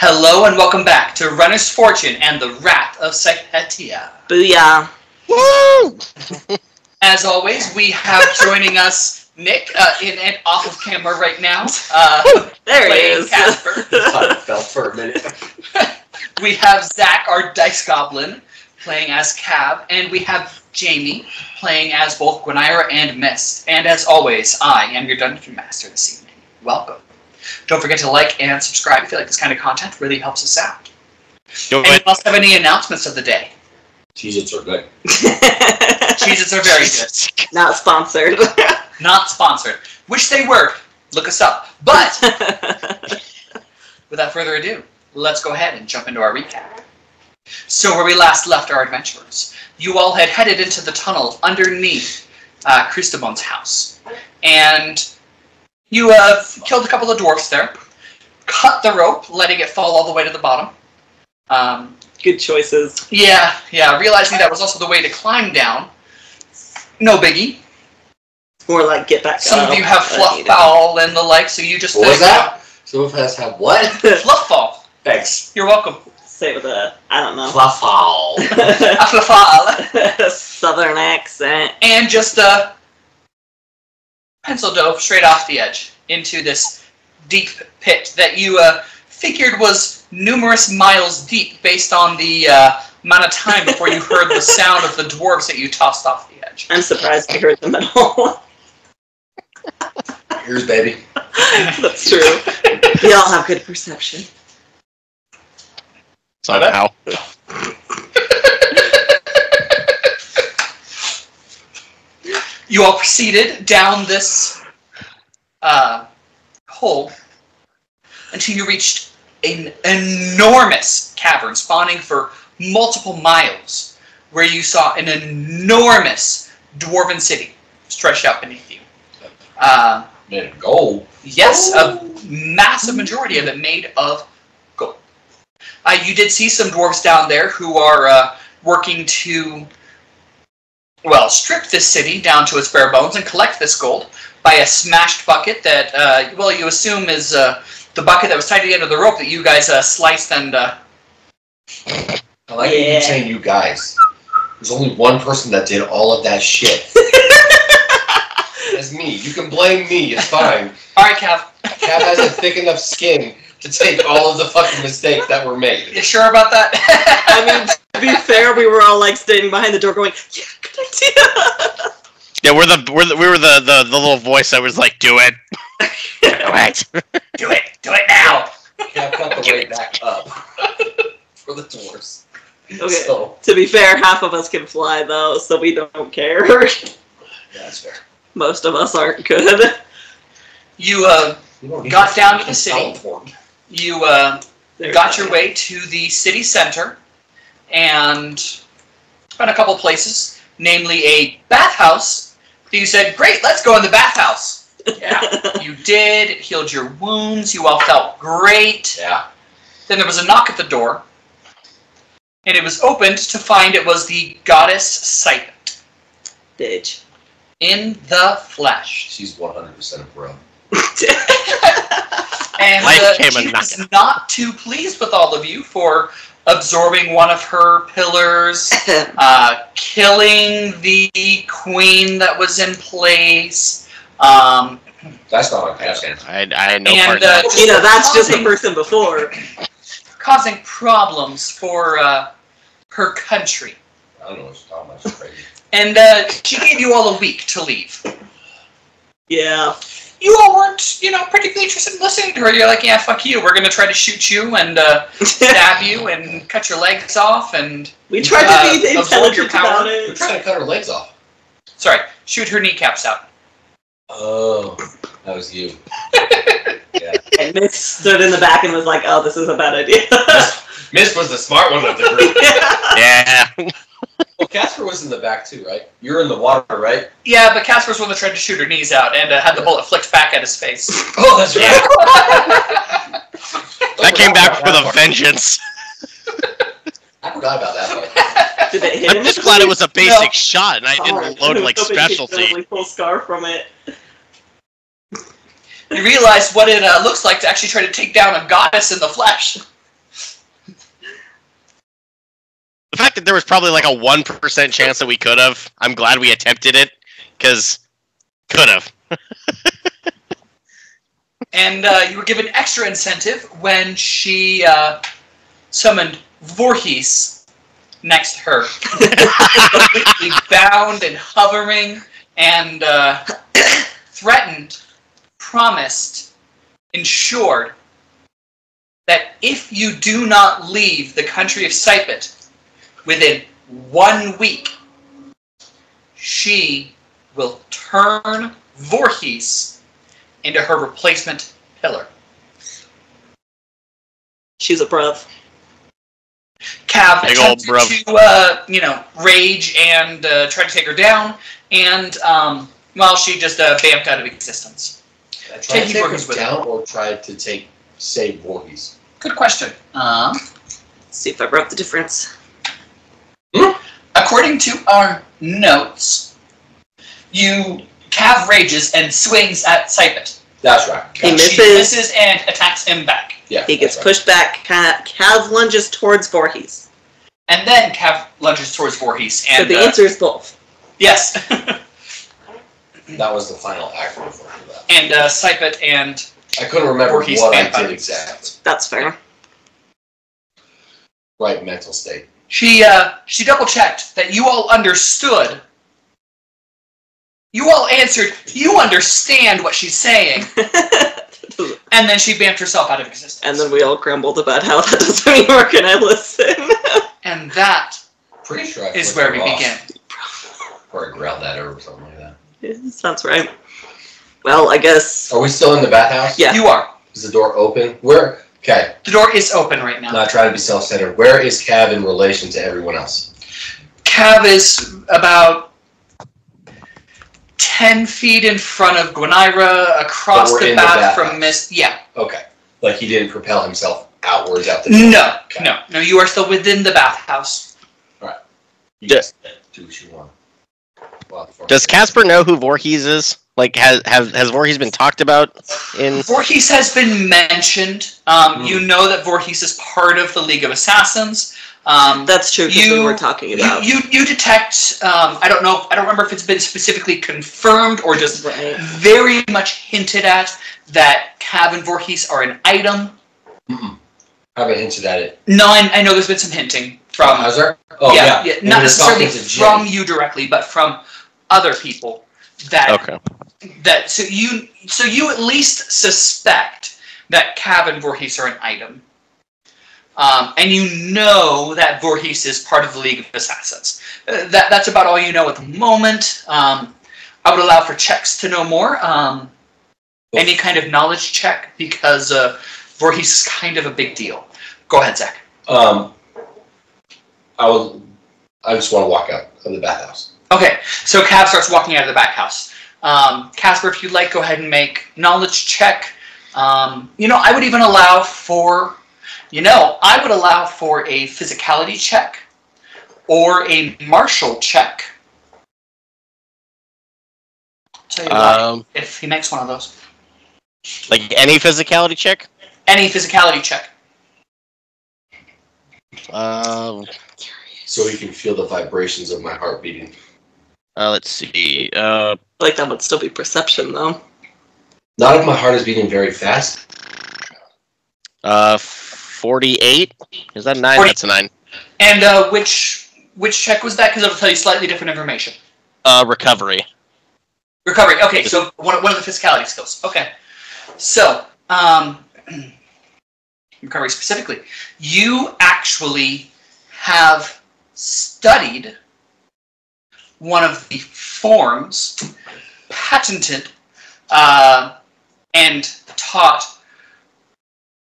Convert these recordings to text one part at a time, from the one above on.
Hello and welcome back to Runner's Fortune and the Wrath of Sypetia. Booyah! Woo! As always, we have joining us Nick in and off of camera right now. There he is. Casper. I felt for a minute. We have Zach, our Dice Goblin, playing as Cab, and we have Jamie playing as both Gwenira and Mist. And as always, I am your Dungeon Master this evening. Welcome. Don't forget to like and subscribe if you like this kind of content. Really helps us out. Anyone else have any announcements of the day? Cheez-Its are good. Cheez-Its are very good. Not sponsored. Not sponsored. Wish they were. Look us up. But, without further ado, let's go ahead and jump into our recap. So where we last left our adventurers, you all had headed into the tunnel underneath Christabone's house. And you killed a couple of dwarfs there, cut the rope, letting it fall all the way to the bottom. Good choices. Yeah, realizing that was also the way to climb down. No biggie. More like get back Some up. of you have fluff fall and the like, so you just... What was that? Some of us have what? Fluff fall. Thanks. You're welcome. Say it with a, I don't know. Fluffall. A fluff fall. Southern accent. And just pencil dove straight off the edge into this deep pit that you figured was numerous miles deep based on the amount of time before you heard the sound of the dwarves that you tossed off the edge. I'm surprised I heard them at all. Here's baby. That's true. We all have good perception. Somehow. You all proceeded down this hole until you reached an enormous cavern spanning for multiple miles, where you saw an enormous dwarven city stretched out beneath you. Made of gold. Yes, a massive majority of it made of gold. You did see some dwarves down there who are working to, well, strip this city down to its bare bones and collect this gold by a smashed bucket that, well, you assume is the bucket that was tied to the end of the rope that you guys sliced and... I like you saying you guys. There's only one person that did all of that shit. That's me. You can blame me. It's fine. Alright, Cav. Cav has a thick enough skin to take all of the fucking mistakes that were made. You sure about that? I mean, to be fair, we were all like standing behind the door going, yeah, good idea. Yeah, we were the little voice that was like, do it. Do it. Do it now. Cav cut the way back up for the dwarves. Okay, So, to be fair, half of us can fly though, so we don't care. yeah, that's fair. Most of us aren't good. You You got down to the city. Teleport. You got your way to the city center and found a couple places, namely a bathhouse. You said, great, let's go in the bathhouse. Yeah, you did. It healed your wounds. You all felt great. Yeah. Then there was a knock at the door, and it was opened to find it was the goddess Sypetia Bitch. in the flesh. She's 100% a bro. And she was not too pleased with all of you for absorbing one of her pillars, killing the queen that was in place. That's not on Cav's hand. I had no part in that. That's just the person before. Causing problems for her country. I don't know what you're talking about. She's crazy. And she gave you all a week to leave. Yeah. You all weren't, particularly interested in listening to her. You're like, yeah, fuck you. We're going to try to shoot you and stab you and cut your legs off and We tried to be absorb your intelligent power. about We're it. trying to cut her legs off. Sorry, shoot her kneecaps out. Oh, that was you. Yeah. And Miss stood in the back and was like, oh, this is a bad idea. Miss was the smart one of the group. Yeah. Well, Casper was in the back too, right? You were in the water, right? Yeah, but Casper's one that tried to shoot her knees out and had the bullet flicked back at his face. Oh, that's right. That came back with a vengeance. I forgot about that part. Did it hit him? I'm just glad it was a basic shot and I didn't load like specialty. Full scar from it. You realize what it looks like to actually try to take down a goddess in the flesh. that there was probably like a 1% chance that we could have, I'm glad we attempted it, because could have. And you were given extra incentive when she summoned Voorhees next to her. Completely bound and hovering and threatened, promised, ensured that if you do not leave the country of Sypetia within 1 week, she will turn Voorhees into her replacement pillar. She's a bruv. Cav Big old attempted to, rage and try to take her down, and, she just vamped out of existence. I tried to take her down or tried to save Voorhees? Good question. See if I wrote the difference. According to our notes, Cav rages and swings at Sypetia. That's right. He misses. She misses and attacks him back. Yeah, he gets pushed back. Cav lunges towards Voorhees. And then Cav lunges towards Voorhees. And, so the answer is both. Yes. That was the final act for that. And Sypetia and I couldn't remember Voorhees what I vampire. did exactly. That's fair. Right mental state. She double-checked that you all understood. You all answered, you understand what she's saying. And then she vamped herself out of existence. And then we all grumbled about how that doesn't even work, and I listen. And that Pretty sure is where we begin. Or I growled at her or something like that. Yeah, sounds right. Well, I guess... Are we still in the bathhouse? Yeah. You are. Is the door open? Where? Okay. The door is open right now. Not trying to be self-centered. Where is Cav in relation to everyone else? Cav is about 10 feet in front of Gwenira, across the bath from Mist. Yeah. Okay. Like he didn't propel himself outwards out the door? No. Okay. No, you are still within the bathhouse. Alright. You Just do what you want. Well, does Casper know who Voorhees is? Like, has Voorhees been talked about in... Voorhees has been mentioned. You know that Voorhees is part of the League of Assassins. That's true, because we were talking about... You detect, I don't remember if it's been specifically confirmed or just very much hinted at that Cav and Voorhees are an item. I haven't hinted at it. No, I know there's been some hinting from... Has there? Oh, yeah. Not necessarily from you directly, but from other people. So you at least suspect that Cav and Voorhees are an item. And you know that Voorhees is part of the League of Assassins. That's about all you know at the moment. I would allow for checks to know more. Any kind of knowledge check, because Voorhees is kind of a big deal. Go ahead, Zach. I just want to walk out of the bathhouse. Okay, so Cav starts walking out of the back house. Casper, if you'd like, go ahead and make knowledge check. I would even allow for... I would allow for a physicality check or a martial check. I'll tell you what, if he makes one of those. Like any physicality check? Any physicality check. So you can feel the vibrations of my heart beating. Let's see. Like, that would still be perception, though. Not if my heart is beating very fast. 48? Is that a 9? 40. That's a 9. And which check was that? Because it'll tell you slightly different information. Recovery. Recovery. Okay, so one of the physicality skills. Okay. So, recovery specifically. You actually have studied one of the forms patented and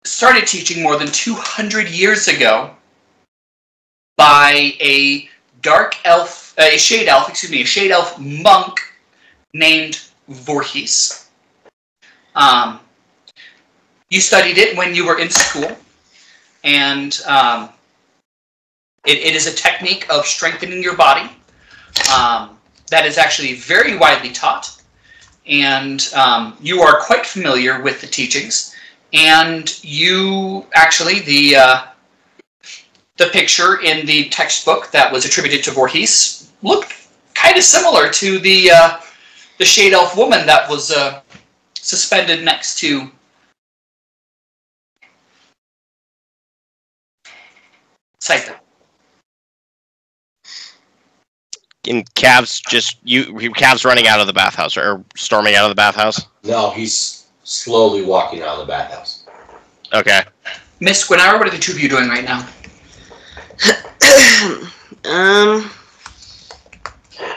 started teaching more than 200 years ago by a shade elf monk named Voorhees. You studied it when you were in school, and it is a technique of strengthening your body that is actually very widely taught, and you are quite familiar with the teachings. And you actually, the picture in the textbook that was attributed to Voorhees looked kind of similar to the Shade Elf woman that was suspended next to Sypetia. And Cav's running out of the bathhouse or storming out of the bathhouse? No, he's slowly walking out of the bathhouse. Okay. Miss Gwenara, what are the two of you doing right now?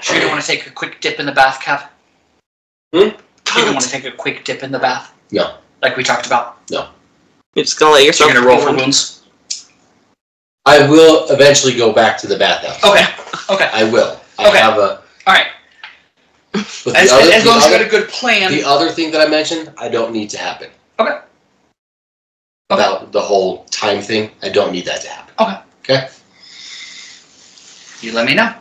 Sure you don't want to take a quick dip in the bath, Cav? You don't want to take a quick dip in the bath? No. Like we talked about? No. You're just gonna let yourself. You're gonna roll for wounds? I will eventually go back to the bathhouse. Okay. I will. Okay. I have a... Alright. But As long as you got a good plan. The other thing that I mentioned, I don't need to happen. Okay. About the whole time thing, I don't need that to happen. Okay? You let me know.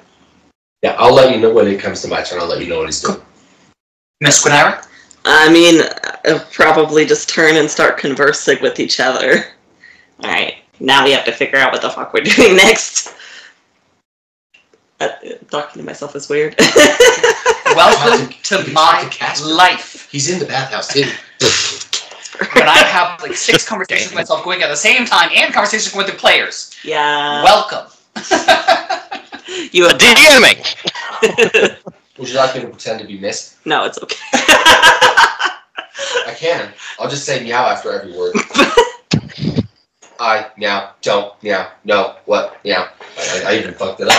Yeah, I'll let you know when it comes to my turn. I'll let you know what he's doing. Miss Gwenara? I mean, I'll probably just turn and start conversing with each other. Alright, now we have to figure out what the fuck we're doing next. Talking to myself is weird. Welcome to my life. He's in the bathhouse, too. When I have like 6 conversations with myself going at the same time and conversations with the players. Yeah. Welcome. You The DMing! Would you like me to pretend to be missed? No, it's okay. I can. I'll just say meow after every word. I, meow, don't, meow, no, what, meow. I even fucked it up.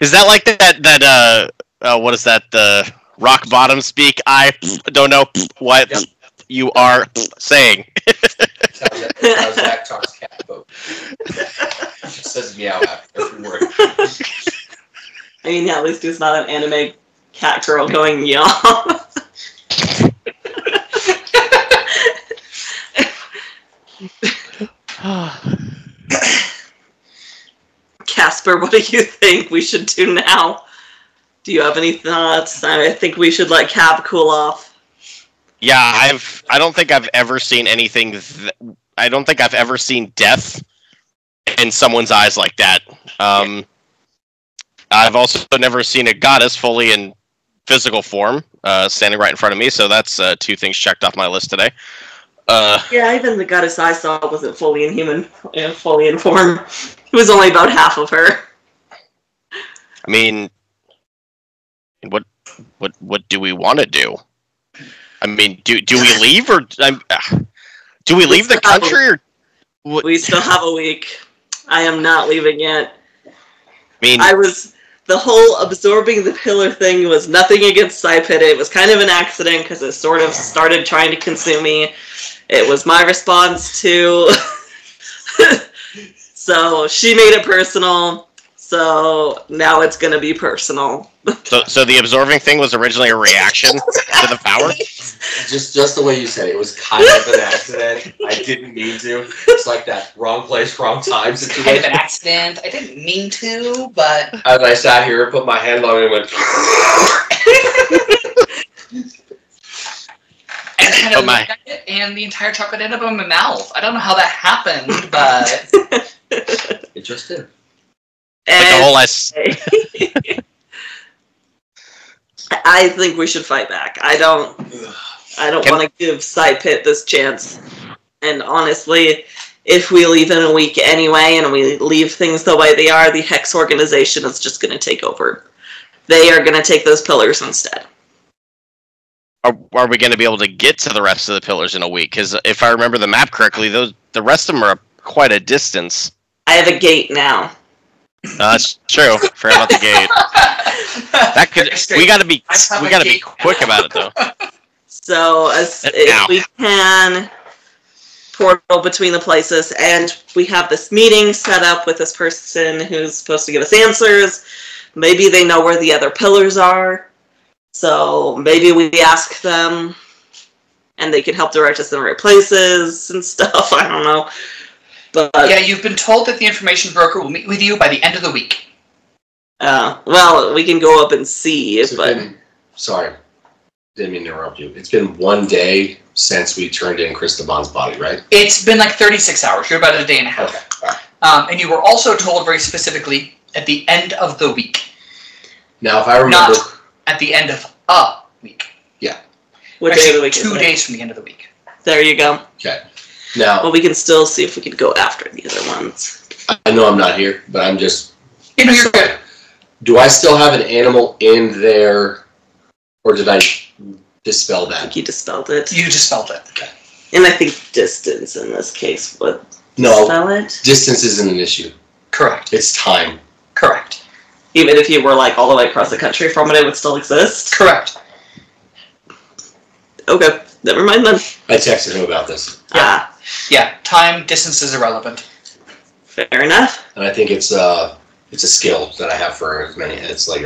Is that like that what is that, the rock bottom speak? I don't know what you are saying. That's how Zach talks cat folk. He says meow after every word. I mean, at least it's not an anime cat girl going yawn. Casper, what do you think we should do now? Do you have any thoughts? I think we should let Cav cool off. Yeah, I don't think I've ever seen anything. I don't think I've ever seen death in someone's eyes like that. I've also never seen a goddess fully in physical form, standing right in front of me. So that's 2 things checked off my list today. Yeah, even the goddess I saw wasn't fully in fully in form. It was only about half of her. I mean, what do we want to do? I mean, do we leave or do we leave the country or? We still have a week. I am not leaving yet. I mean, the whole absorbing the pillar thing was nothing against Sypetia. It was kind of an accident because it sort of started trying to consume me. It was my response to... So she made it personal. So now it's going to be personal. So the absorbing thing was originally a reaction to the power? Just the way you said it. It was kind of an accident. I didn't mean to. It's like that wrong place, wrong time situation. Kind of an accident. I didn't mean to, but... As I sat here and put my hand on it and went... And I had to look at it, and the entire chocolate ended up in my mouth. I don't know how that happened, but... It just did. Like the whole I think we should fight back. I don't want to give Sypetia this chance. And honestly, if we leave in a week anyway, and we leave things the way they are, the Hex organization is just going to take over. They are going to take those pillars instead. Are we going to be able to get to the rest of the pillars in a week? Because if I remember the map correctly, the rest of them are quite a distance. I have a gate now. That's true. Forgot about the gate. That could. We got to be quick about it though. So if we can portal between the places, and we have this meeting set up with this person who's supposed to give us answers. Maybe they know where the other pillars are. So maybe we ask them, and they can help direct us in the right places and stuff. I don't know. But yeah, you've been told that the information broker will meet with you by the end of the week. Well, we can go up and see. Sorry, didn't mean to interrupt you. It's been 1 day since we turned in Cristobal's body, right? It's been like 36 hours. You're about a day and a half. Okay. All right. And you were also told very specifically at the end of the week. Now, if I remember... Not at the end of a week. Yeah. What Actually, day of the week 2 is it? days from the end of the week. There you go. Okay. Now... Well, we can still see if we could go after the other ones. I know I'm not here, but I'm just... You know, you're good. Do I still have an animal in there, or did I dispel I that? think you dispelled it. You dispelled it. Okay. And I think distance in this case would No, dispel it. distance isn't an issue. Correct. It's time. Correct. Even if you were like all the way across the country from it, it would still exist. Correct. Okay, never mind then. I texted him about this, Ah, Yeah, time, distance is irrelevant. fair enough. and I think it's a skill that I have for as many. It's like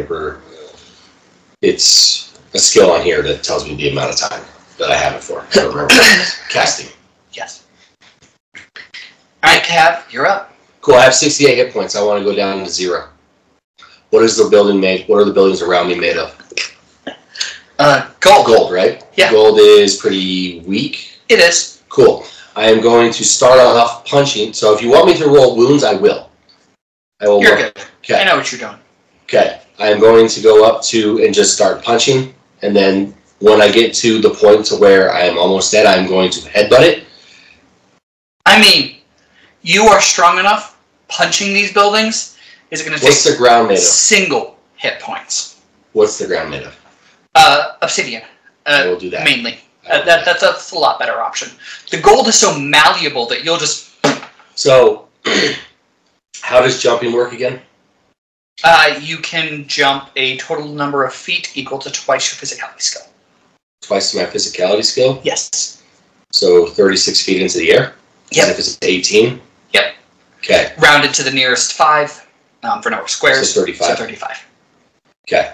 it's a skill on here that tells me the amount of time that I have it for. I don't remember what it is. Casting. Yes. Alright, Cav, you're up. Cool. I have 68 hit points. I want to go down to 0. What is the building made? What are the buildings around me made of? Gold. Gold, right? Yeah. Gold is pretty weak. It is. Cool. I am going to start off punching. So if you want me to roll wounds, I will. I will. You're good. I Okay. know what you're doing. Okay. I am going to go up to and just start punching, and then when I get to the point to where I am almost dead, I am going to headbutt it. I mean, you are strong enough. Punching these buildings is going to take What's the ground made of? single hit points. What's the ground made of? Obsidian. I will do that. Mainly. I will do that. That's a lot better option. The gold is so malleable that you'll just... So, how does jumping work again? You can jump a total number of feet equal to twice your physicality skill. Twice my physicality skill. Yes. So 36 feet into the air. Yep. If it's 18. Yep. Okay. Rounded to the nearest 5 for number of squares. So 35. So 35. Okay.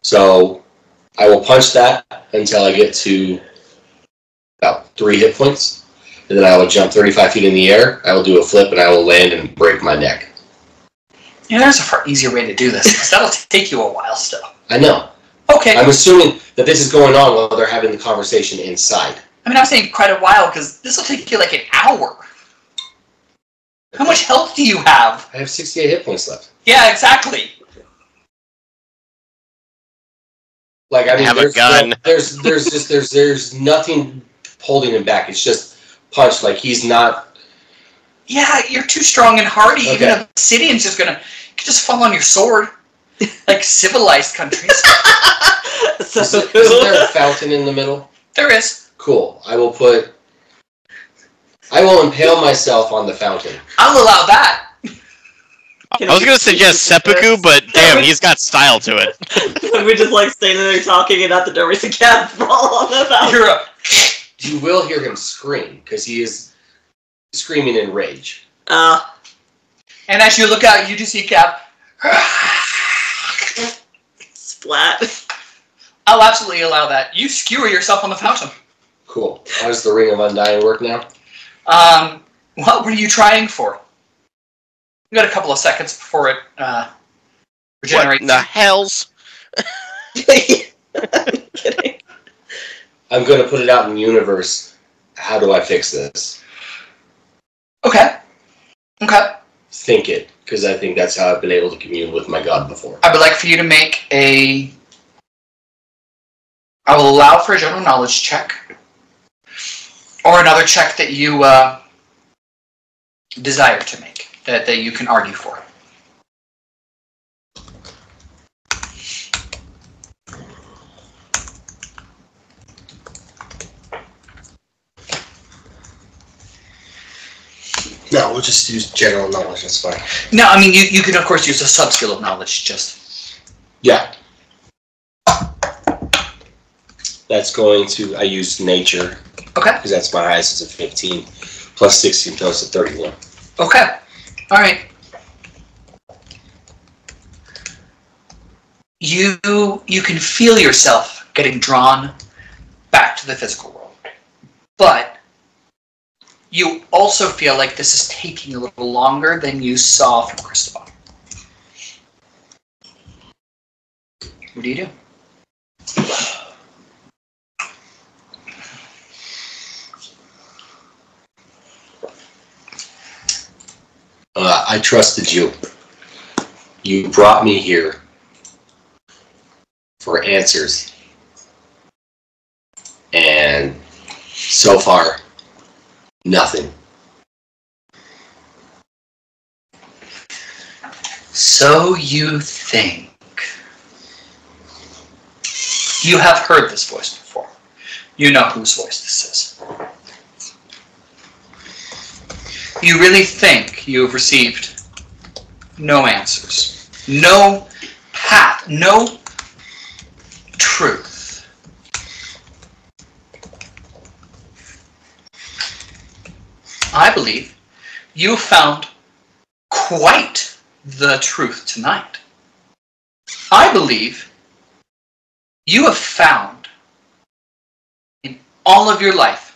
So I will punch that until I get to about 3 hit points. And then I will jump 35 feet in the air. I will do a flip and I will land and break my neck. Yeah, there's a far easier way to do this. 'Cause that'll take you a while still. I know. Okay. I'm assuming that this is going on while they're having the conversation inside. I mean, I was saying quite a while because this will take you like an hour. How much health do you have? I have 68 hit points left. Yeah, exactly. Like, I mean, have a gun. There's nothing holding him back. It's just punch. Like, he's not. Yeah, you're too strong and hardy. Okay. Even Obsidian's just gonna... You can just fall on your sword. Like civilized countries. Isn't there a fountain in the middle? There is. Cool. I will impale myself on the fountain. I'll allow that. I was going to suggest seppuku, but damn, he's got style to it. We're just like standing there talking, and at the door we see Cat fall on the fountain. You're up. You will hear him scream, because he is screaming in rage. And as you look out, you do see Cap. Splat. I'll absolutely allow that. You skewer yourself on the fountain. Cool. How does the Ring of Undying work now? What were you trying for? You got a couple of seconds before it regenerates. What in the hells? I'm kidding. I'm going to put it out in the universe. How do I fix this? Okay. Okay. Think it, because I think that's how I've been able to commune with my god before. I would like for you to make a... I will allow for a general knowledge check. Or another check that you desire to make. That you can argue for. No, we'll just use general knowledge, that's fine. No, I mean, you can of course use a sub-skill of knowledge, just... Yeah. That's going to, I use nature, Okay. because that's my highest, it's a 15. Plus 16 goes to 31. Okay. Alright. You can feel yourself getting drawn back to the physical world. But you also feel like this is taking a little longer than you saw from Cristobal. What do you do? I trusted you. You brought me here for answers. And so far, nothing. So you think. You have heard this voice before. You know whose voice this is. You really think you have received no answers, no path, no truth. I believe you found quite the truth tonight. I believe you have found in all of your life,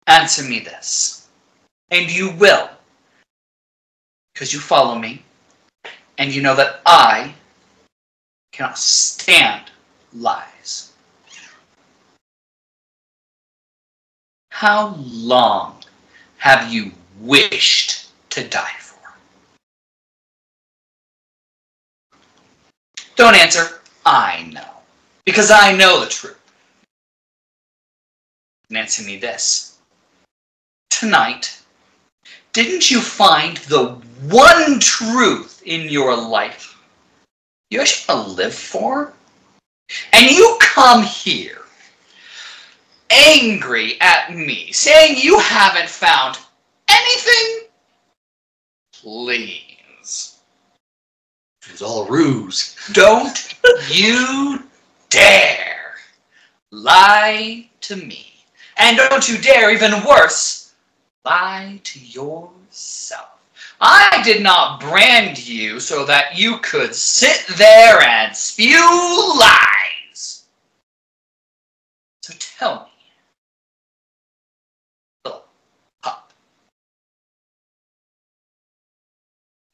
answer me this, and you will, because you follow me, and you know that I cannot stand lies. How long have you wished to die for? Don't answer, I know, because I know the truth. And answer me this. Tonight, didn't you find the one truth in your life you actually want to live for? And you come here angry at me, saying you haven't found anything? Please. It was all a ruse. Don't you dare lie to me. And don't you dare, even worse, lie to yourself. I did not brand you so that you could sit there and spew lies. So tell me, little pup,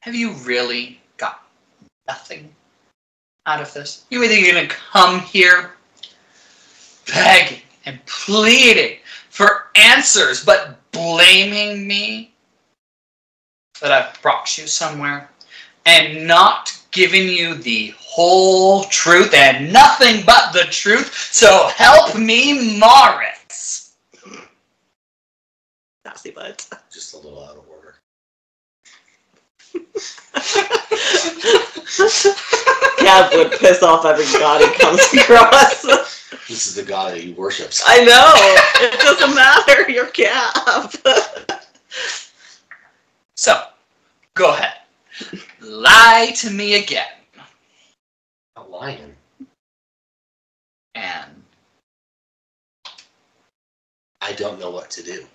have you really got nothing out of this? You either going to come here begging and pleading for answers, but blaming me that I've brought you somewhere and not giving you the whole truth and nothing but the truth, so help me, Morris. Nasty butt. Just a little out of order. Gab would piss off every god he comes across. This is the god that he worships. I know. It doesn't matter. You're Gab. So, go ahead. Lie to me again. I'm lying. And I don't know what to do.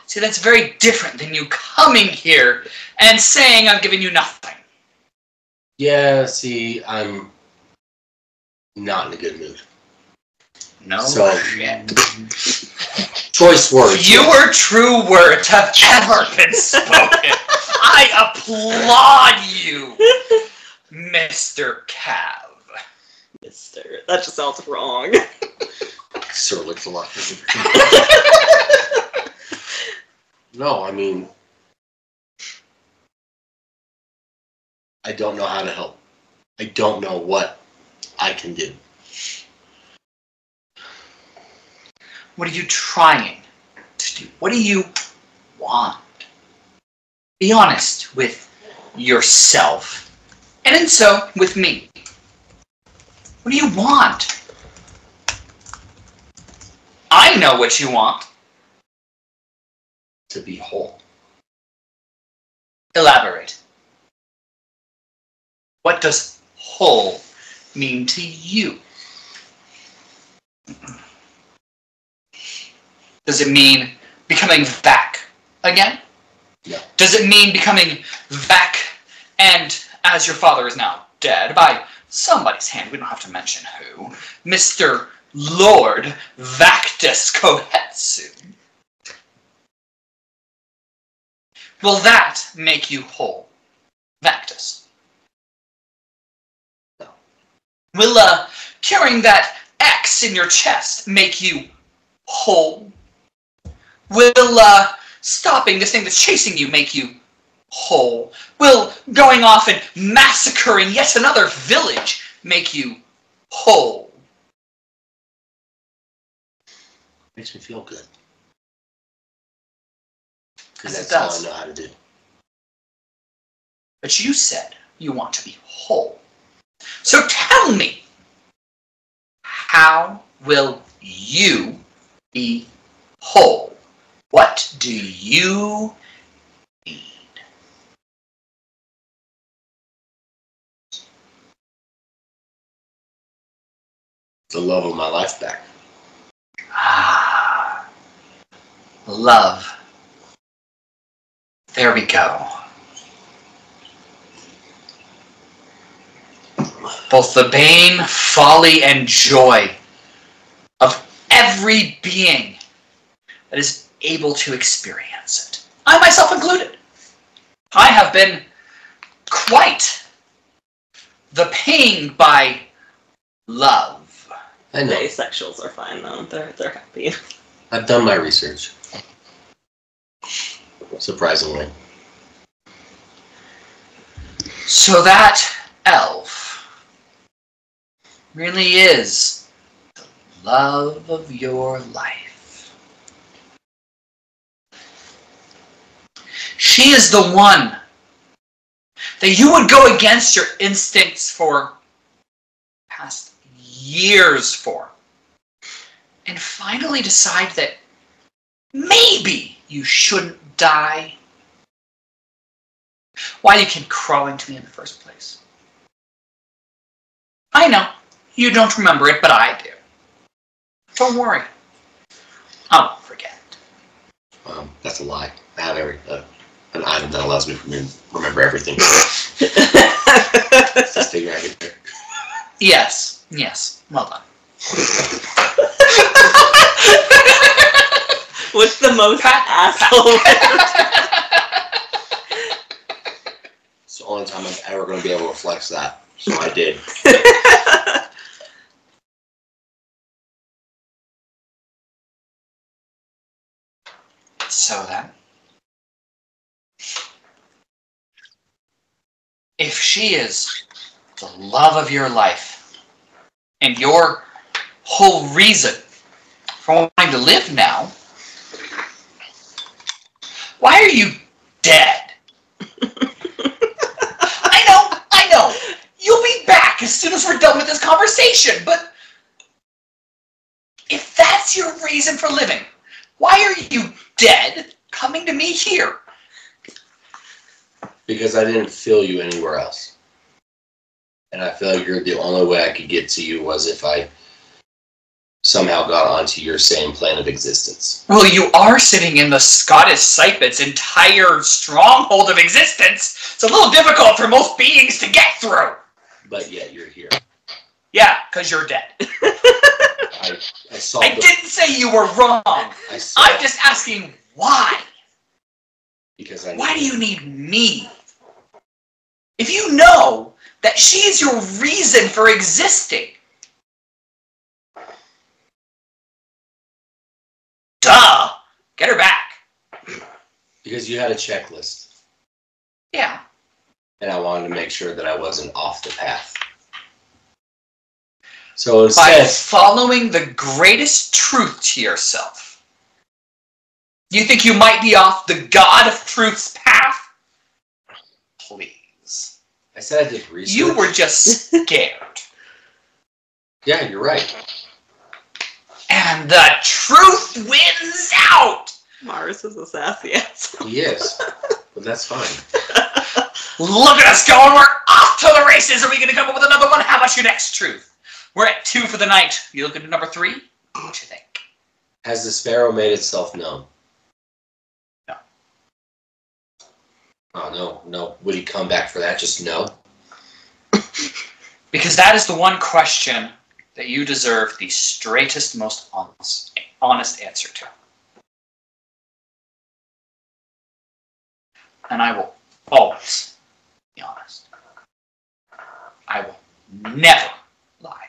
see, that's very different than you coming here and saying I'm giving you nothing. Yeah, see, I'm not in a good mood. No shit. Choice words. Fewer true words have ever been spoken. I applaud you, Mr. Cav. Mister. That just sounds wrong. Sir looks a lot. No, I mean, I don't know how to help. I don't know what I can do. What are you trying to do? What do you want? Be honest with yourself, and in so with me. What do you want? I know what you want. To be whole. Elaborate. What does whole mean to you? Does it mean becoming back again? No. Does it mean becoming back and, as your father is now dead, by somebody's hand, we don't have to mention who, Mr. Lord Vactus Kohetsu? Will that make you whole, Vactus? No. Will curing that X in your chest make you whole? Will stopping this thing that's chasing you make you whole? Will going off and massacring yet another village make you whole? Makes me feel good. And Because it that's all does. I know how to do. But you said you want to be whole. So tell me, how will you be whole? What do you need? The love of my life back. Ah, love. There we go. Both the bane, folly, and joy of every being that is able to experience it. I myself included. I have been quite the pain by love. I know. The asexuals are fine though. They're happy. I've done my research. Surprisingly. So that elf really is the love of your life. She is the one that you would go against your instincts for past years for, and finally decide that maybe you shouldn't die. Why you came crawling to me in the first place. I know, you don't remember it, but I do. Don't worry. I won't forget. That's a lie. I have an item that allows me to remember everything. Just take your hand. Yes, well done. What's the most asshole? It's the only time I'm ever going to be able to flex that. So I did. So then, if she is the love of your life and your whole reason for wanting to live now, why are you dead? I know. You'll be back as soon as we're done with this conversation, but if that's your reason for living, why are you dead coming to me here? Because I didn't feel you anywhere else. And I feel like the only way I could get to you was if I somehow got onto your same plane of existence. Well, you are sitting in the Scottish Sypet's entire stronghold of existence. It's a little difficult for most beings to get through. But yet you're here. Yeah, because you're dead. I didn't say you were wrong. I'm just asking why. Because why do you need me? If you know that she is your reason for existing. Duh! Get her back. Because you had a checklist. Yeah. And I wanted to make sure that I wasn't off the path. So instead, by following the greatest truth to yourself, you think you might be off the God of Truth's path? Please. I said I did research. You were just scared. Yeah, you're right. And the truth wins out! Mars is a sassy asshole. He is. But that's fine. Look at us going! We're off to the races! Are we going to come up with another one? How about your next truth? We're at 2 for the night. You looking at number 3? What you think? Has the sparrow made itself known? No. Oh, no. Would he come back for that? Just no? Because that is the one question that you deserve the straightest, most honest answer to. And I will always be honest. I will never lie.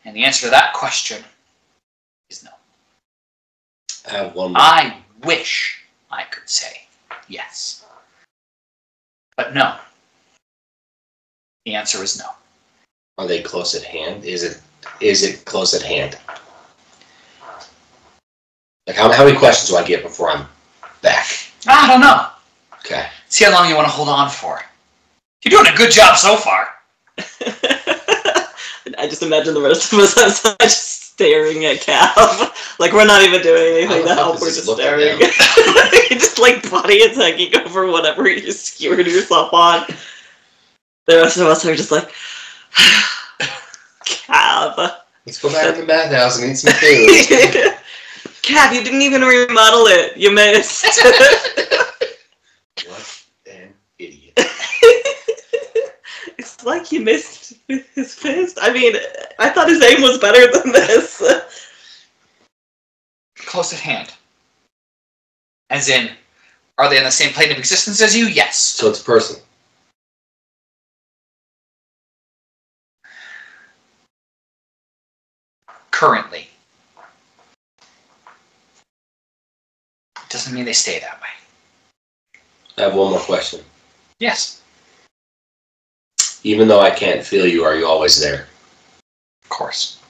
And the answer to that question is no. I have one more. I wish I could say yes. But no. The answer is no. Are they close at hand? Is it close at hand? Like, how many questions do I get before I'm back? I don't know. Okay. See how long you want to hold on for. You're doing a good job so far. I just imagine the rest of us outside just staring at Cav. Like, we're not even doing anything to help, we're just staring. Just like body attacking over whatever you skewered yourself on. The rest of us are just like, Cav. Let's go back to the bathhouse and eat some food. Cav, you didn't even remodel it. You missed. What an idiot. It's like he missed with his fist. I mean, I thought his aim was better than this. Close at hand. As in, are they on the same plane of existence as you? Yes. So it's a person. Currently. Doesn't mean they stay that way. I have one more question. Yes. Even though I can't feel you, are you always there? Of course.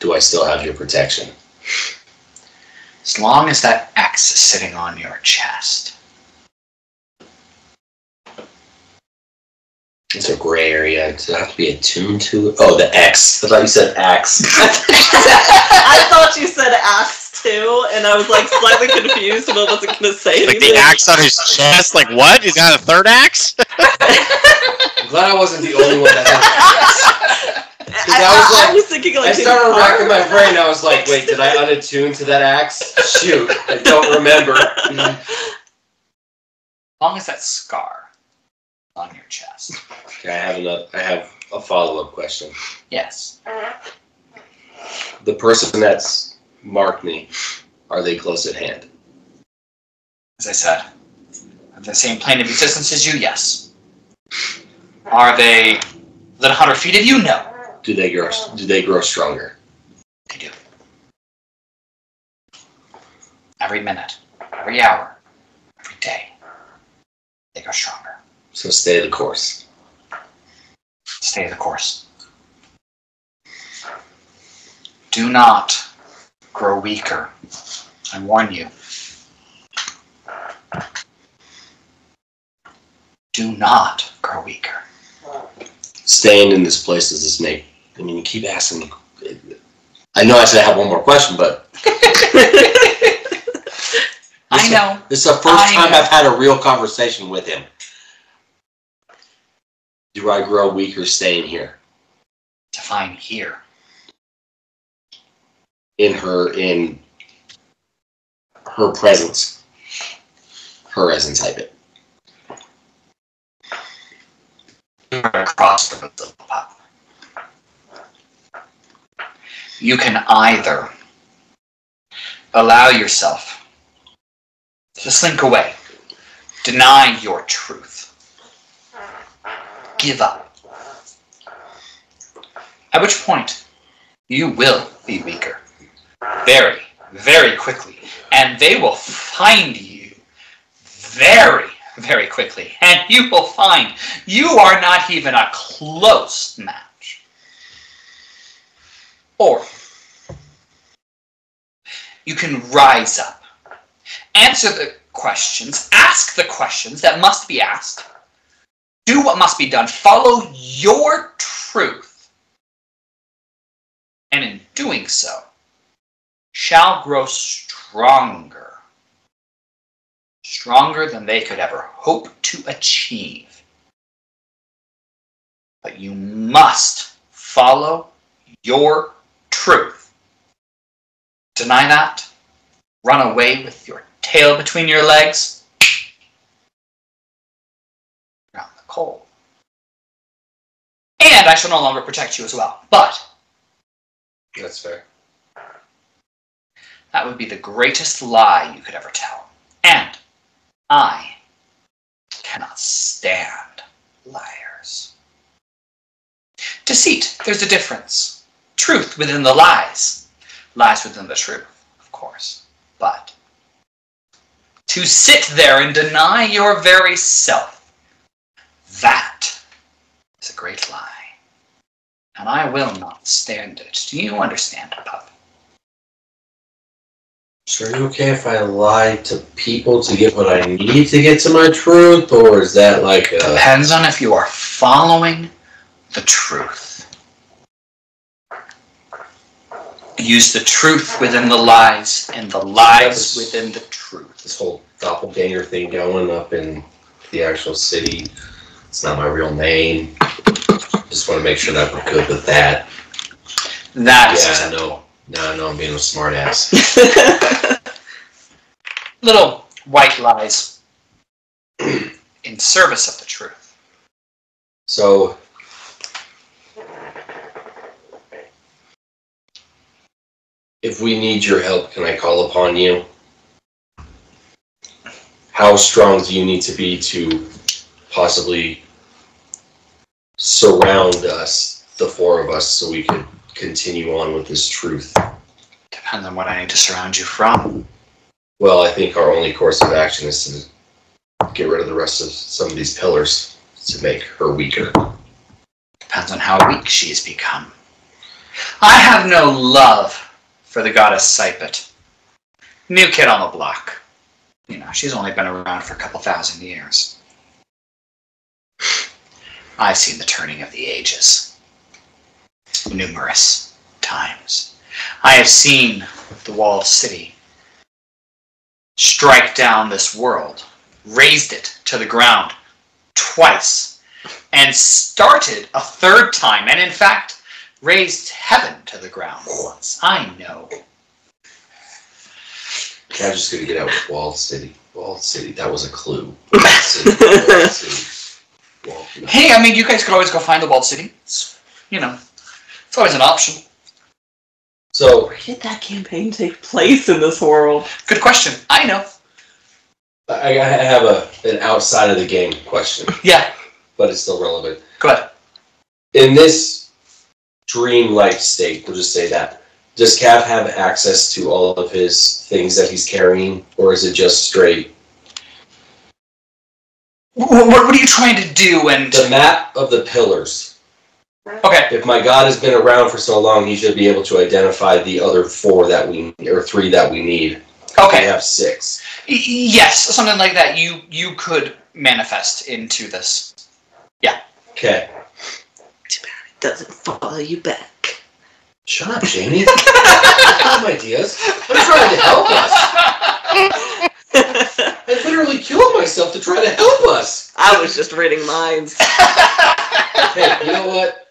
Do I still have your protection? As long as that X is sitting on your chest. It's a gray area. Does it have to be attuned to it? Oh, the X. I thought you said axe. I thought you said axe too, and I was like slightly confused, but I wasn't going to say Like anything. the axe on his chest? Like what? He's got a third axe? I'm glad I wasn't the only one that had an axe. I was thinking like I started racking my brain. I was like, wait, did I unattune to that axe? Shoot, I don't remember. As long as that scar on your chest. Okay, I have a follow-up question. Yes. The person that's marked me, are they close at hand? As I said, on the same plane of existence as you? Yes. Are they within 100 feet of you? No. Do they grow stronger? They do. Every minute, every hour, every day, they grow stronger. So stay the course. Stay the course. Do not grow weaker. I warn you. Do not grow weaker. Staying in this place is a snake. I mean, you keep asking. I know I said I have one more question, but I know. This is the first time I've had a real conversation with him. Do I grow weaker staying here? Define here. In her presence. Her as in type it. Across from the pup. You can either allow yourself to slink away, deny your truth, give up, at which point you will be weaker very, very quickly, and they will find you very, very quickly, and you will find you are not even a close match. Or you can rise up, answer the questions, ask the questions that must be asked, do what must be done, follow your truth, and in doing so, shall grow stronger. Stronger than they could ever hope to achieve. But you must follow your truth. Deny that, run away with your tail between your legs, you're out in the cold. And I shall no longer protect you as well. But That's fair. that would be the greatest lie you could ever tell. And I cannot stand liars. Deceit, there's a difference. truth within the lies. Lies within the truth, of course. But to sit there and deny your very self, that is a great lie. And I will not stand it. Do you understand, pup? So are you okay if I lie to people to get what I need to get to my truth, or is that like a... Depends on if you are following the truth. Use the truth within the lies, and the lies within the truth. This whole doppelganger thing going up in the actual city. It's not my real name. Just want to make sure that we're good with that. That's I know. Now I know I'm being a smart ass. Little white lies in service of the truth. So, if we need your help, can I call upon you? How strong do you need to be to possibly surround us, the four of us, so we could continue on with this truth? Depends on what I need to surround you from. Well, I think our only course of action is to get rid of the rest of some of these pillars to make her weaker. Depends on how weak she has become. I have no love for the goddess Sypetia. New kid on the block. You know, she's only been around for a couple thousand years. I've seen the turning of the ages. Numerous times. I have seen the walled city strike down this world, raised it to the ground twice, and started a third time, and in fact, raised heaven to the ground once. I know. I'm just going to get out with walled city. Walled city, that was a clue. Walled city, walled city. Walled, no. Hey, I mean, you guys could always go find the walled city. It's, you know, it's always an option. So, where did that campaign take place in this world? Good question. I know. I have an outside of the game question. Yeah. But it's still relevant. Go ahead. In this dream-like state, we'll just say that, does Cav have access to all of his things that he's carrying, or is it just straight? What are you trying to do? And the map of the pillars. Okay. If my god has been around for so long, he should be able to identify the other four that we, or three that we need. Okay. We have 6. Yes, something like that. You could manifest into this. Yeah. Okay. Too bad it doesn't follow you back. Shut up, Jamie. I have ideas. I'm trying to help us. I literally killed myself to try to help us. I was just reading minds. Hey, you know what?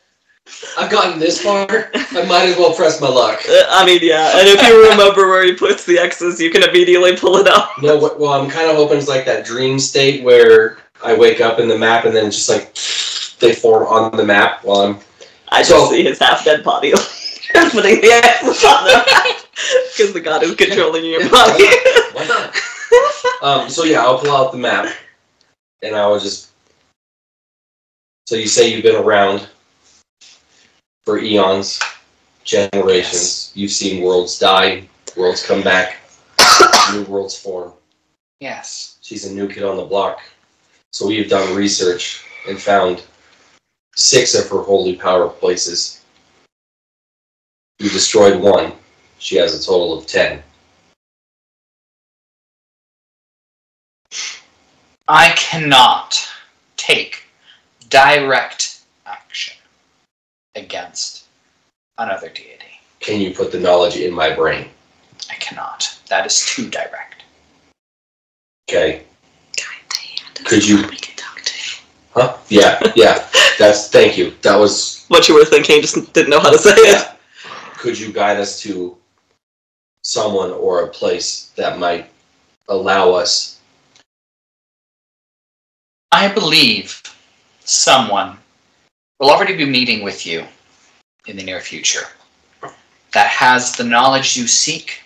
I've gotten this far. I might as well press my luck. I mean, yeah. And if you remember where he puts the X's, you can immediately pull it up. No, well, I'm kind of hoping it's like that dream state where I wake up in the map and then just like they form on the map while I'm... I just see his half-dead body putting the X's on the map because the god is controlling your body. Why not? So yeah, I'll pull out the map and I will just... So you say you've been around for eons, generations. Yes. You've seen worlds die, worlds come back, new worlds form. Yes. She's a new kid on the block. So we have done research and found 6 of her holy power places. We destroyed 1. She has a total of 10. I cannot take direct action against another deity. Can you put the knowledge in my brain? I cannot. That is too direct. Okay. God, could you... We can talk to you. Huh? Yeah. Thank you. That was... What you were thinking, just didn't know how to say it. Could you guide us to someone or a place that might allow us? I believe someone will already be meeting with you in the near future that has the knowledge you seek,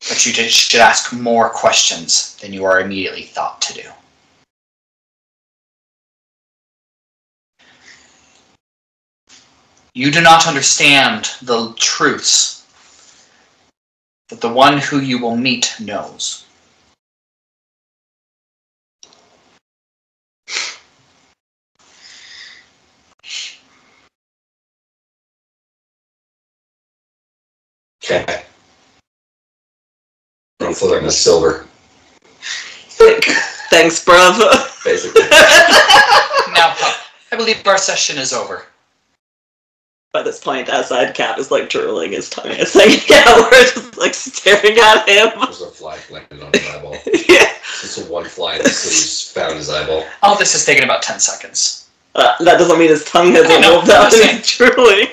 but you should ask more questions than you are immediately thought to do. You do not understand the truths that the one who you will meet knows. Okay. I'm flipping the silver, Thanks, bruv. basically. Now, I believe our session is over. By this point, outside Cap is like drooling his tongue. It's like, yeah, we're just like staring at him. There's a fly collected on his eyeball. Yeah. It's a one fly that just found his eyeball. All this has taken about 10 seconds. That doesn't mean his tongue hasn't I know, moved out I'm and he's drooling.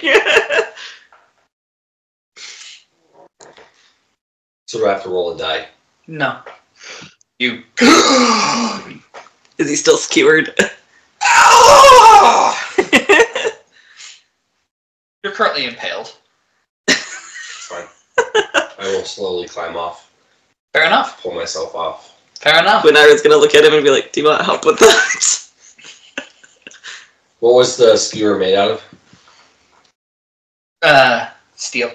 So do I have to roll a die? No. You. Is he still skewered? You're currently impaled. Fine. I will slowly climb off, Fair enough. pull myself off. Fair enough. Guinara's gonna look at him and be like, do you want help with that? What was the skewer made out of? Steel.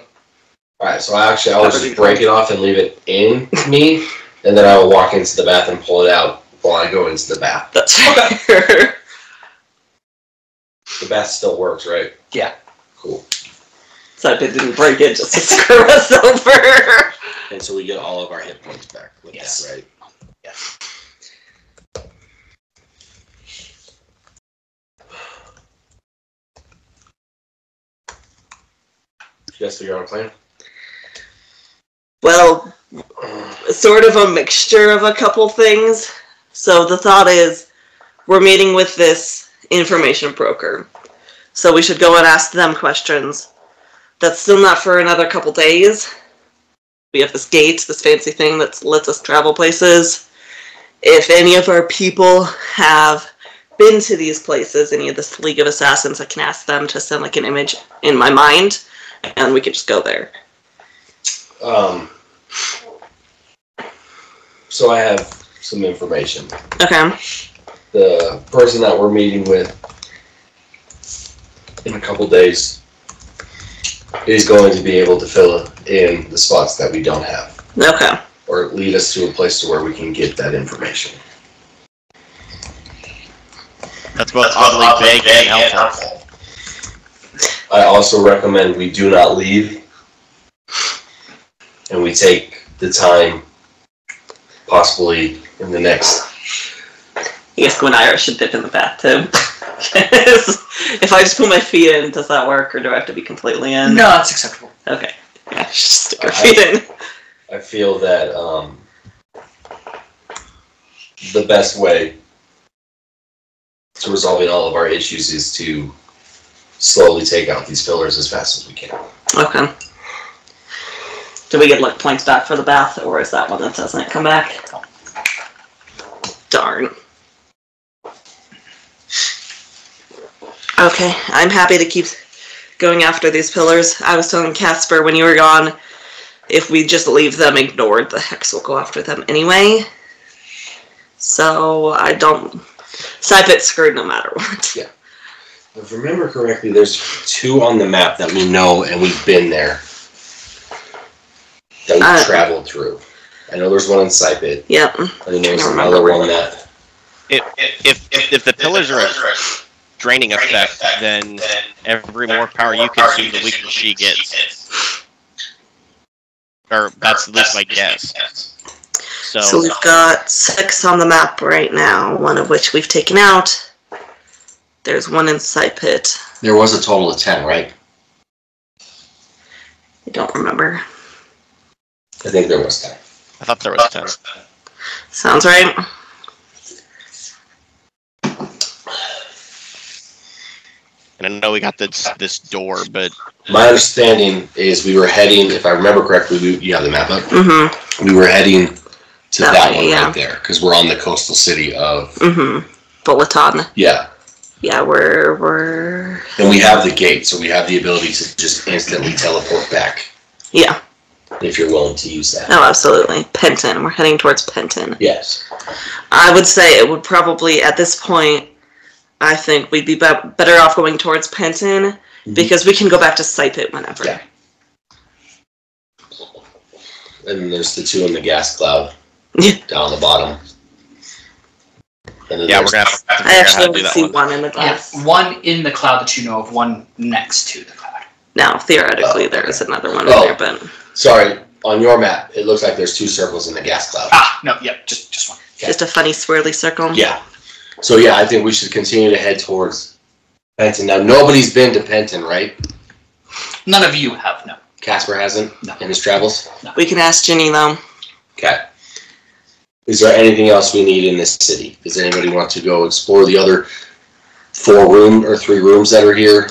Alright, so I'll just break it off and leave it in me, and then I will walk into the bath and pull it out while I go into the bath. That's fair. The bath still works, right? Yeah. Cool. So I didn't break it just to screw us over. And so we get all of our hit points back with Yes. that, right? Yes. You guys figure out a plan? Well, sort of a mixture of a couple things. So the thought is, we're meeting with this information broker. So we should go and ask them questions. That's still not for another couple days. We have this gate, this fancy thing that lets us travel places. If any of our people have been to these places, any of this League of Assassins, I can ask them to send like an image in my mind, and we can just go there. So I have some information. Okay. The person that we're meeting with in a couple days is going to be able to fill in the spots that we don't have. Okay. Or lead us to a place to where we can get that information. That's both oddly vague and helpful. I also recommend we do not leave, and we take the time, possibly in the next. I guess Guinara should dip in the bathtub. If I just put my feet in, does that work, or do I have to be completely in? No, that's acceptable. Okay. Yeah, just stick your feet in. I feel that the best way to resolving all of our issues is to slowly take out these fillers as fast as we can. Okay. Do we get like points back for the bath, or is that one that doesn't come back? Darn. Okay, I'm happy to keep going after these pillars. I was telling Casper when you were gone, if we just leave them ignored, the Hex will go after them anyway. So I don't... Sypetia's screwed no matter what. Yeah. If I remember correctly, there's 2 on the map that we know and we've been there. That we've traveled through. I know there's one in Sypetia. Yep. I think there's another one that... If the pillars are a draining effect, then every more power you consume, the weaker she gets. Or that's at least my guess. So we've got 6 on the map right now, one of which we've taken out. There's one in Sypetia. There was a total of 10, right? I don't remember. I think there was 10. I thought there was 10. Sounds right. And I know we got this door, but... My understanding is we were heading, if I remember correctly, you have the map up? Mm-hmm. We were heading to that one yeah. right there, because we're on the coastal city of... Mm-hmm. Bulaton. Yeah. Yeah, we're... And we have the gate, so we have the ability to just instantly teleport back. Yeah. If you're willing to use that. Oh, absolutely. Penton. We're heading towards Penton. Yes. I would say it would probably, at this point, I think we'd be better off going towards Penton Because we can go back to Sypetia whenever. Yeah. And then there's the 2 in the gas cloud down the bottom. And then Yeah, we're gonna have to I figure out how actually to do only that see one. one in the glass. Yeah, one in the cloud that you know of, one next to the cloud. Now, theoretically, Oh, there is another one Oh. in there, but Sorry, on your map, it looks like there's 2 circles in the gas cloud. Ah, no, yep, just one. Okay. just a funny swirly circle. Yeah. So yeah, I think we should continue to head towards Penton. Now, nobody's been to Penton, right? None of you have, no. Casper hasn't No. in his travels? We can ask Ginny, though. Okay. Is there anything else we need in this city? Does anybody want to go explore the other 3 rooms that are here?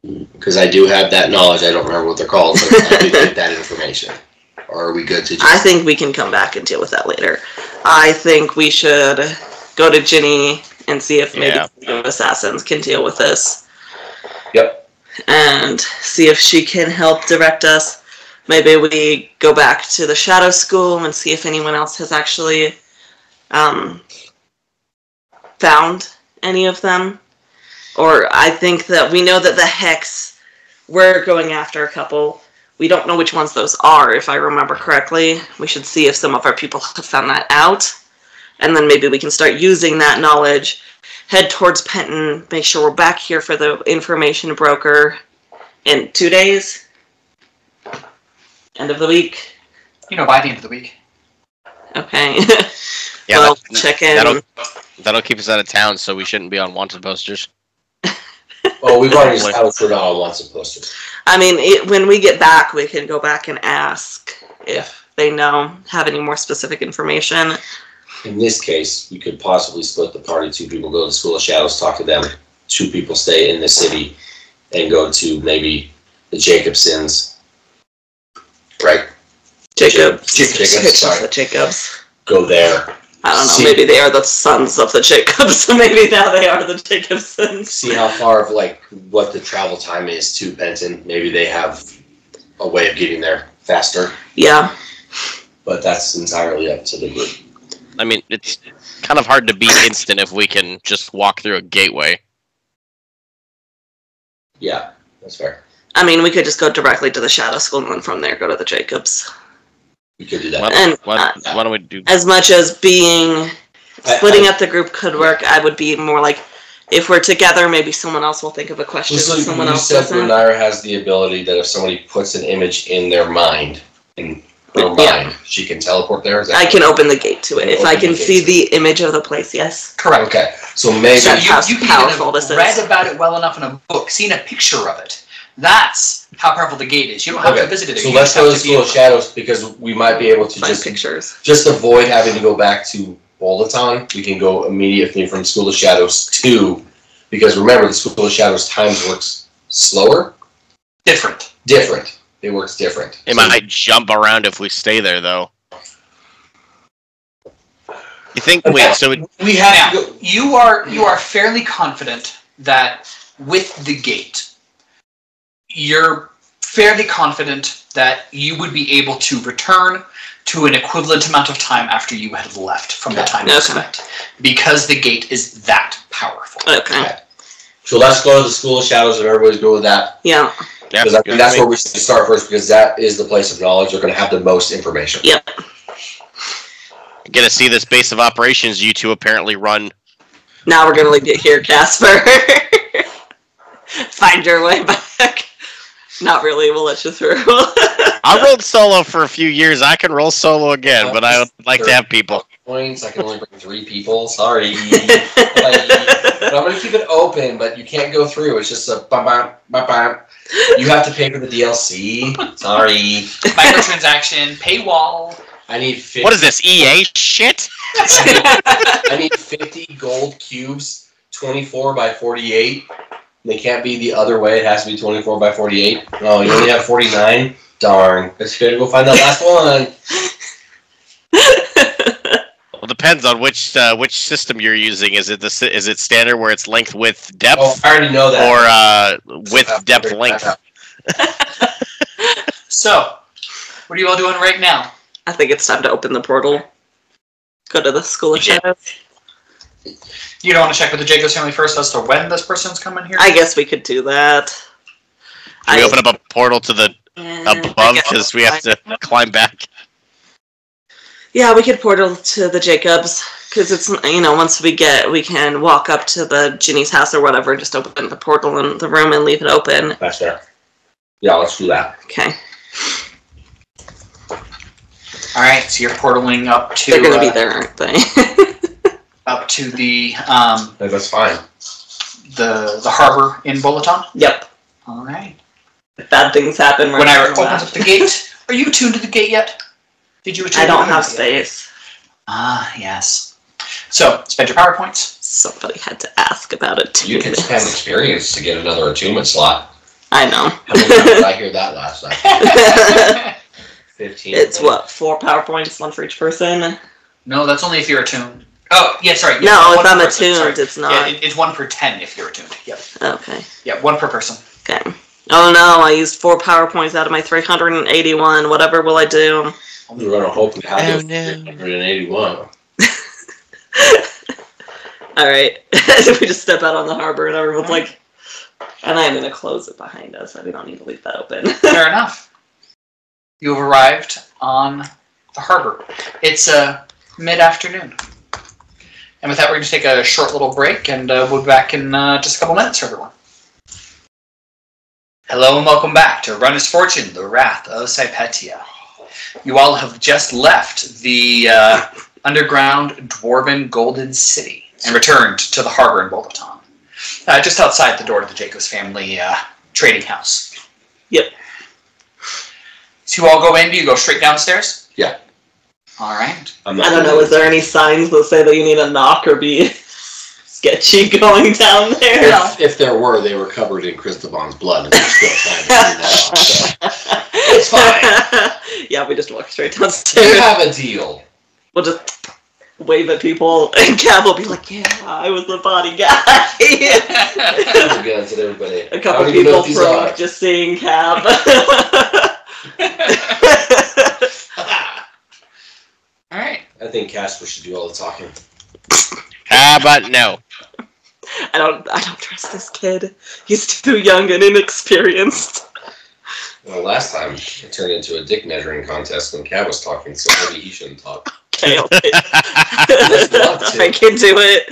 Because I do have that knowledge. I don't remember what they're called, but I did get that information. Or are we good to just... I think we can come back and deal with that later. I think we should go to Ginny and see if maybe the assassins can deal with this. Yep. And see if she can help direct us. Maybe we go back to the Shadow School and see if anyone else has actually found any of them. Or I think that we know that the Hex, we're going after a couple. We don't know which ones those are, if I remember correctly. We should see if some of our people have found that out. And then maybe we can start using that knowledge, head towards Penton, make sure we're back here for the information broker in 2 days. End of the week. By the end of the week. Okay. Yeah, well, check in. That'll keep us out of town, so we shouldn't be on wanted posters. Oh, we've already established we're not on wanted posters. I mean, when we get back, we can go back and ask if they have any more specific information. In this case, we could possibly split the party. 2 people go to the School of Shadows, talk to them. 2 people stay in the city and go to maybe the Jacobsons. Right? Jacobs. Sorry. Jacobs. Go there. I don't know. See- Maybe they are the sons of the Jacobs. So maybe now they are the Jacobsons. See how far of what the travel time is to Penton. Maybe they have a way of getting there faster. Yeah. But that's entirely up to the group. I mean, it's kind of hard to beat instant if we can just walk through a gateway. Yeah, that's fair. I mean, we could just go directly to the Shadow School and then from there go to the Jacobs. We could do that. Why don't we do... As much as splitting up the group could work, I would be more like, if we're together, maybe someone else will think of a question. So Someone else said doesn't. Renira has the ability that if somebody puts an image in their mind, she can teleport there? Is that I can open the gate to it. If I can see the image of the place, yes. Correct. Okay, so maybe... So That's how you can powerful this is. read about it well enough in a book, seen a picture of it. That's how powerful the gate is. You don't have to visit it. So You let's just go to have the be School of Shadows because we might be able to Find pictures. just avoid having to go back to Bolaton. We can go immediately from School of Shadows to... Because remember, the School of Shadows times works slower? different. It works different. It might jump around if we stay there, though. You think... Wait, so... We have Now, to go... you are fairly confident that with the gate, you're fairly confident that you would be able to return to an equivalent amount of time after you had left from the time you spent. Because the gate is that powerful. Okay. So let's go to the School of Shadows and everybody's go with that. Yeah. Yeah, Because I think that's where we should start first because that is the place of knowledge. They're going to have the most information. Yep. Get to see this base of operations you 2 apparently run. Now we're gonna leave it here, Casper. Find your way back. Not really. We'll let you through. I rolled solo for a few years. I can roll solo again, but I would like to have people. Points. I can only bring 3 people. Sorry. But I'm going to keep it open, but you can't go through. It's just a bam, bam, bam. You have to pay for the DLC. Sorry. Microtransaction, paywall. I need 50. What is this, EA shit? I need 50 gold cubes, 24 by 48. They can't be the other way. It has to be 24 by 48. Oh, you only have 49? Darn. Let's go find that last one. Well, it depends on which system you're using. Is it standard where it's length, width, depth? Oh, I already know that. Or width, depth, length? So, what are you all doing right now? I think it's time to open the portal. Go to the School of Shadows. You don't want to check with the Jacobs family first as to when this person's coming here? I guess we could do that. we open up a portal to the above because we have to climb back? Yeah, we could portal to the Jacobs because it's once we can walk up to the Ginny's house or whatever. Just open the portal in the room and leave it open. That's fair. Yeah, let's do that. Okay. All right, so you're portaling up to. They're gonna be there, aren't they? Up to the That's fine. the harbor in Boloton. Yep. All right. If bad things happen, When I opened up the gate, are you attuned to the gate yet? Did you attune? I don't have space. Ah, yes. So spend your power points. Somebody had to ask about it too. You can spend experience to get another attunement slot. I know. How many times did I hear that last night? 15. It's what, 4 power points, 1 for each person? No, that's only if you're attuned. Oh, yeah, sorry. Yeah, No, if 1 per I'm person, attuned, sorry. it's not. Yeah, it's 1 per 10 if you're attuned. Yep. Okay. Yeah, 1 per person. Okay. Oh no, I used 4 power points out of my 381. Whatever will I do? We're going to hope we have Oh, it no. 381. Alright. We just step out on the harbor and everyone's like... And I'm going to close it behind us, so we don't need to leave that open. Fair enough. You have arrived on the harbor. It's mid-afternoon. And with that, we're going to take a short little break, and we'll be back in just a couple minutes for everyone. Hello and welcome back to Run His Fortune, The Wrath of Sypetia. You all have just left the underground dwarven golden city and returned to the harbor in Boloton. Just outside the door to the Jacobs family trading house. Yep. So you all go in, do you go straight downstairs? Yeah. Alright. I don't know, is there any signs that say that you need a knock or be sketchy going down there? If there were, they were covered in Cristobal's blood and they're still trying to clean that off. So it's fine. Yeah, we just walk straight We downstairs. have a deal. We'll just wave at people, and Cav will be like, yeah, I was the body guy. Guns at everybody. A couple I don't even know people what these from are. just seeing Cav. Alright. I think Casper should do all the talking. How about no? I don't trust this kid. He's too young and inexperienced. Well, last time it turned into a dick measuring contest when Cav was talking, so maybe he shouldn't talk. Okay, love I can do it.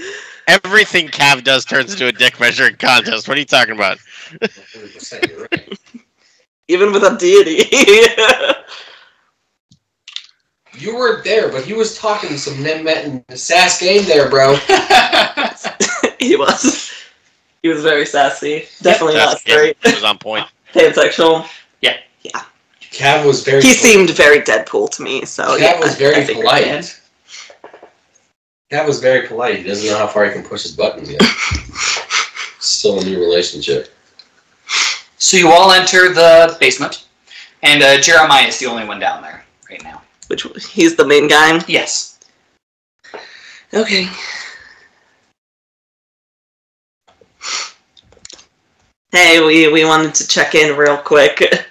Everything Cav does turns into a dick measuring contest. What are you talking about? 100%, you're right. Even with a deity. You weren't there, but he was talking some Nemmet and sass game there, bro. He was very sassy. Definitely not straight. It was on point. Pansexual. Yeah. Yeah. Cav was very... He seemed very Deadpool to me, so Cav yeah, was very I figured he did. polite. Cav was very polite. He doesn't know how far he can push his buttons yet. Still a new relationship. So you all enter the basement, and Jeremiah is the only one down there right now. He's the main guy? Yes. Okay. Hey, we wanted to check in real quick.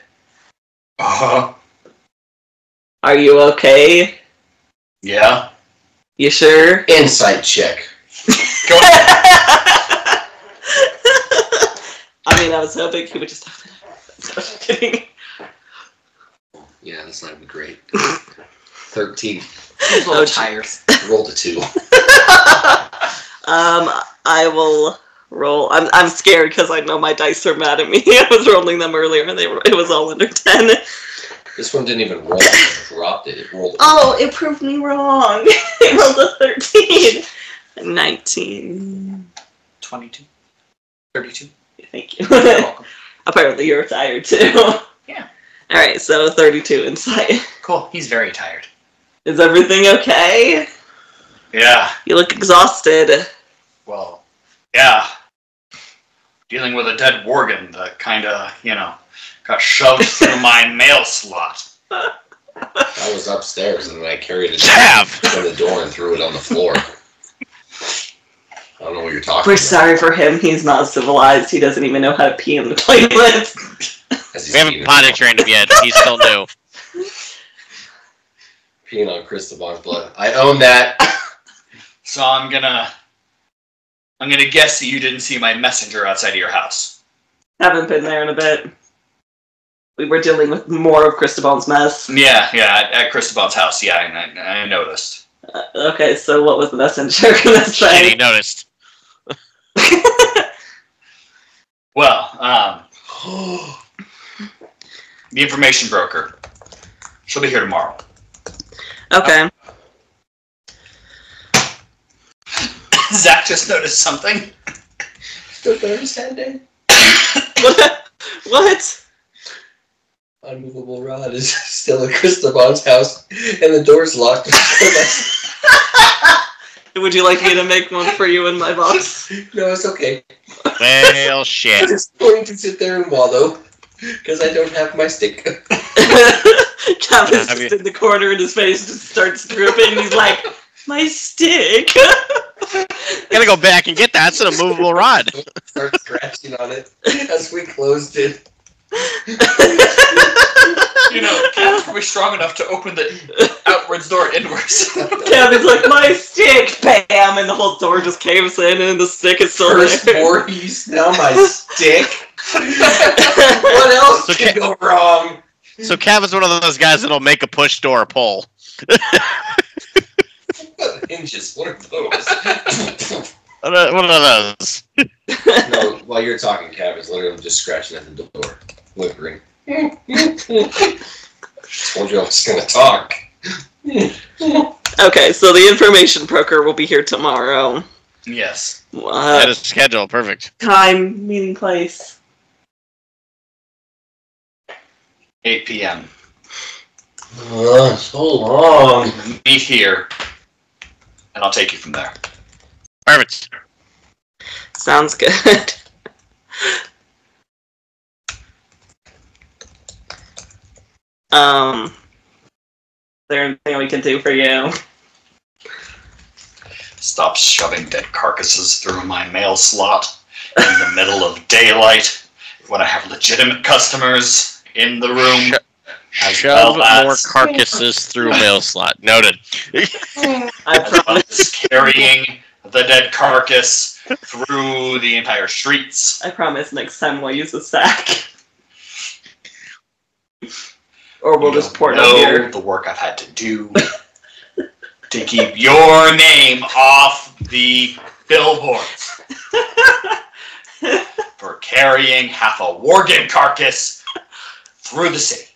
Uh-huh. Are you okay? Yeah. You sure? Insight check. Go ahead. I mean, I was hoping he would just have to... I'm kidding. Yeah, that's not even great. 13. He's a little tired. Rolled a 2. I will roll. I'm scared because I know my dice are mad at me. I was rolling them earlier and it was all under 10. This one didn't even roll. It dropped it. It rolled. Oh, it proved me wrong. It rolled a 13. 19. 22. 32. Thank you. You're welcome. Apparently you're tired too. Yeah. Alright, so 32 inside. Cool. He's very tired. Is everything okay? Yeah. You look exhausted. Well, yeah. Dealing with a dead Worgen that kind of, got shoved through my mail slot. I was upstairs and then I carried it Cav! from the door and threw it on the floor. I don't know what you're talking We're about. sorry for him. He's not civilized. He doesn't even know how to pee in the toilet. We haven't potty trained him yet. He's still new. Peeing on Cristobal's blood. I own that. So I'm gonna guess that you didn't see my messenger outside of your house. Haven't been there in a bit. We were dealing with more of Cristobal's mess. Yeah, at Cristobal's house. Yeah, I noticed. Okay, so what was the messenger going to say? He noticed. Well, the information broker. She'll be here tomorrow. Okay. Zach just noticed something. Still Saturday? What? Unmovable rod is still at Cristobal's house, and the door's locked. Would you like me to make one for you in my box? No, it's okay. Well, I'm shit. just going to sit there and wallow, because I don't have my stick. Kevin's just in the corner and his face just starts drooping. He's like, my stick. Gotta go back and get that. It's an immovable rod. Start scratching on it as we closed it. Kevin's probably strong enough to open the outwards door inwards. Kevin's like, my stick, bam, and the whole door just caves in, and the stick is still First there. Voorhees, now my stick. What else can go wrong? So Kevin's one of those guys that'll make a push door a pull. Hinges, what are those? One of those. No, while you're talking, Cav is literally just scratching at the door, whimpering. Told you I was going to talk. Okay, so the information broker will be here tomorrow. Yes. That is schedule. Perfect. Time, meeting place. 8 p.m. So long. Meet here, and I'll take you from there. Perfect. Sounds good. Is there anything we can do for you? Stop shoving dead carcasses through my mail slot in the middle of daylight when I have legitimate customers in the room. Shove more carcasses through mail slot. Noted. I promise. Carrying the dead carcass through the entire streets. I promise next time we'll use a sack. Or we'll just pour it up here. The work I've had to do to keep your name off the billboards for carrying half a Worgen carcass through the city.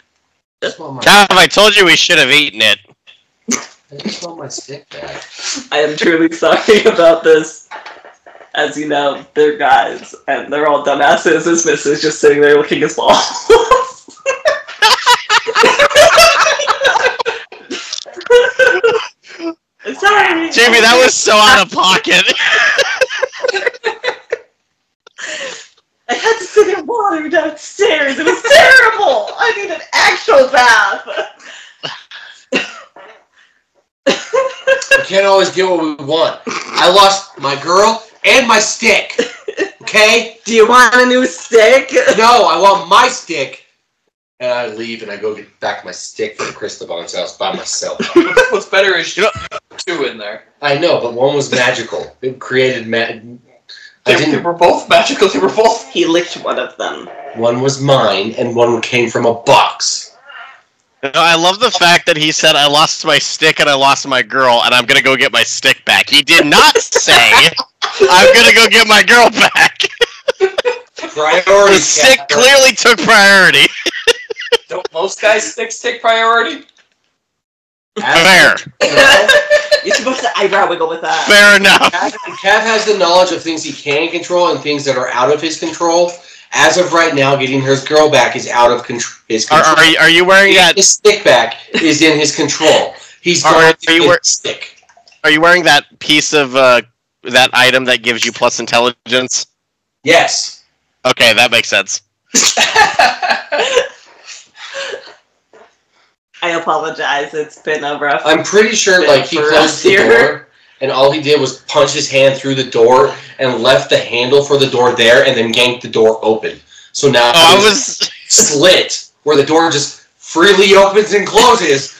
Cav, I told you we should have eaten it. I just want my stick back. I am truly sorry about this. As you know, they're guys, and they're all dumbasses. This miss is just sitting there looking as balls. Sorry. Jamie, that was so out of pocket. I had to sit in water downstairs. It was terrible. I need an actual bath. We can't always get what we want. I lost my girl and my stick. Okay? Do you want a new stick? No, I want my stick. And I leave and I go get back my stick from Cristobal's house by myself. What's better is two in there. I know, but one was magical. It created They were both magical. They were both. He licked one of them. One was mine, and one came from a box. No, I love the fact that he said, I lost my stick and I lost my girl, and I'm going to go get my stick back. He did not say, I'm going to go get my girl back. Priority. The stick clearly took priority. Don't most guys' sticks take priority? Fair. You're supposed to eyebrow wiggle with that. Fair enough. Cav has the knowledge of things he can control and things that are out of his control. As of right now, getting his girl back is out of his control. Are you wearing that? His stick back is in his control. He's going to get his stick. Are you wearing that piece of that item that gives you plus intelligence? Yes. Okay, that makes sense. I apologize. It's been a rough. I'm pretty sure, like, he closed the door, and all he did was punch his hand through the door and left the handle for the door there, and then yanked the door open. So now it was slit where the door just freely opens and closes.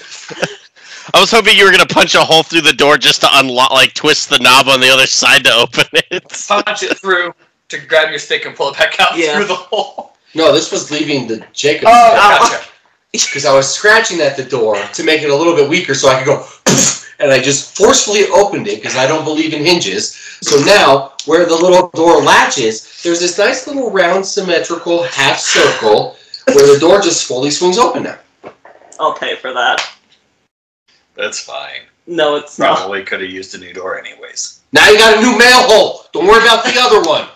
I was hoping you were gonna punch a hole through the door just to unlock, like twist the knob on the other side to open it. Punch it through to grab your stick and pull it back out through the hole. No, this was leaving the Jacob. Oh, gotcha. Because I was scratching at the door to make it a little bit weaker so I could go, and I just forcefully opened it because I don't believe in hinges. So now, where the little door latches, there's this nice little round symmetrical half circle where the door just fully swings open now. I'll pay for that. That's fine. No, it's not. Probably could have used a new door anyways. Now you got a new mail hole. Don't worry about the other one.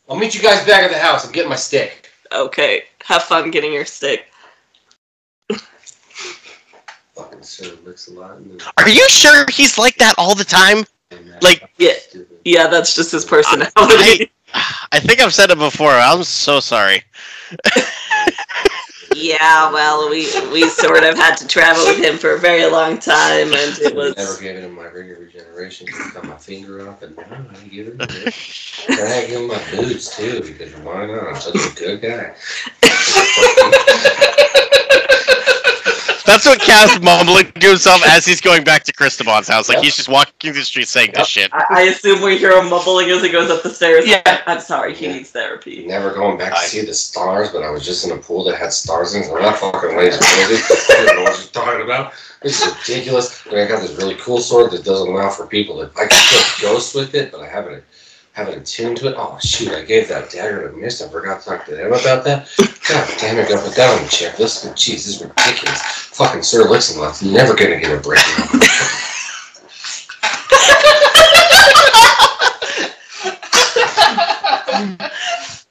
I'll meet you guys back at the house. I'm getting my stick. Okay, have fun getting your stick. Fucking Sir looks a lot. Are you sure he's like that all the time? Like, Yeah, that's just his personality. I think I've said it before. I'm so sorry. Yeah, well, we sort of had to travel with him for a very long time, and it was... I never gave him my ring of regeneration. I cut my finger off, and now I give him it. And I give him my boots, too, because why not? I'm such a good guy. That's what Kaz's mumbling to himself as he's going back to Cristobal's house. Like, he's just walking the street saying this shit. I assume we hear him mumbling as he goes up the stairs. Yeah. I'm sorry, he needs therapy. Never going back to see the stars, but I was just in a pool that had stars in it. That fucking lady's crazy. I don't know what you're talking about. This is ridiculous. And I got this really cool sword that doesn't allow for people to... I can kill ghosts with it, but I haven't attuned to it. Oh, shoot, I gave that dagger to Mist. I forgot to talk to them about that. God damn it, I gotta put that on the checklist. Jeez, this is ridiculous. Fucking Sir Lixenlock's never gonna get a break.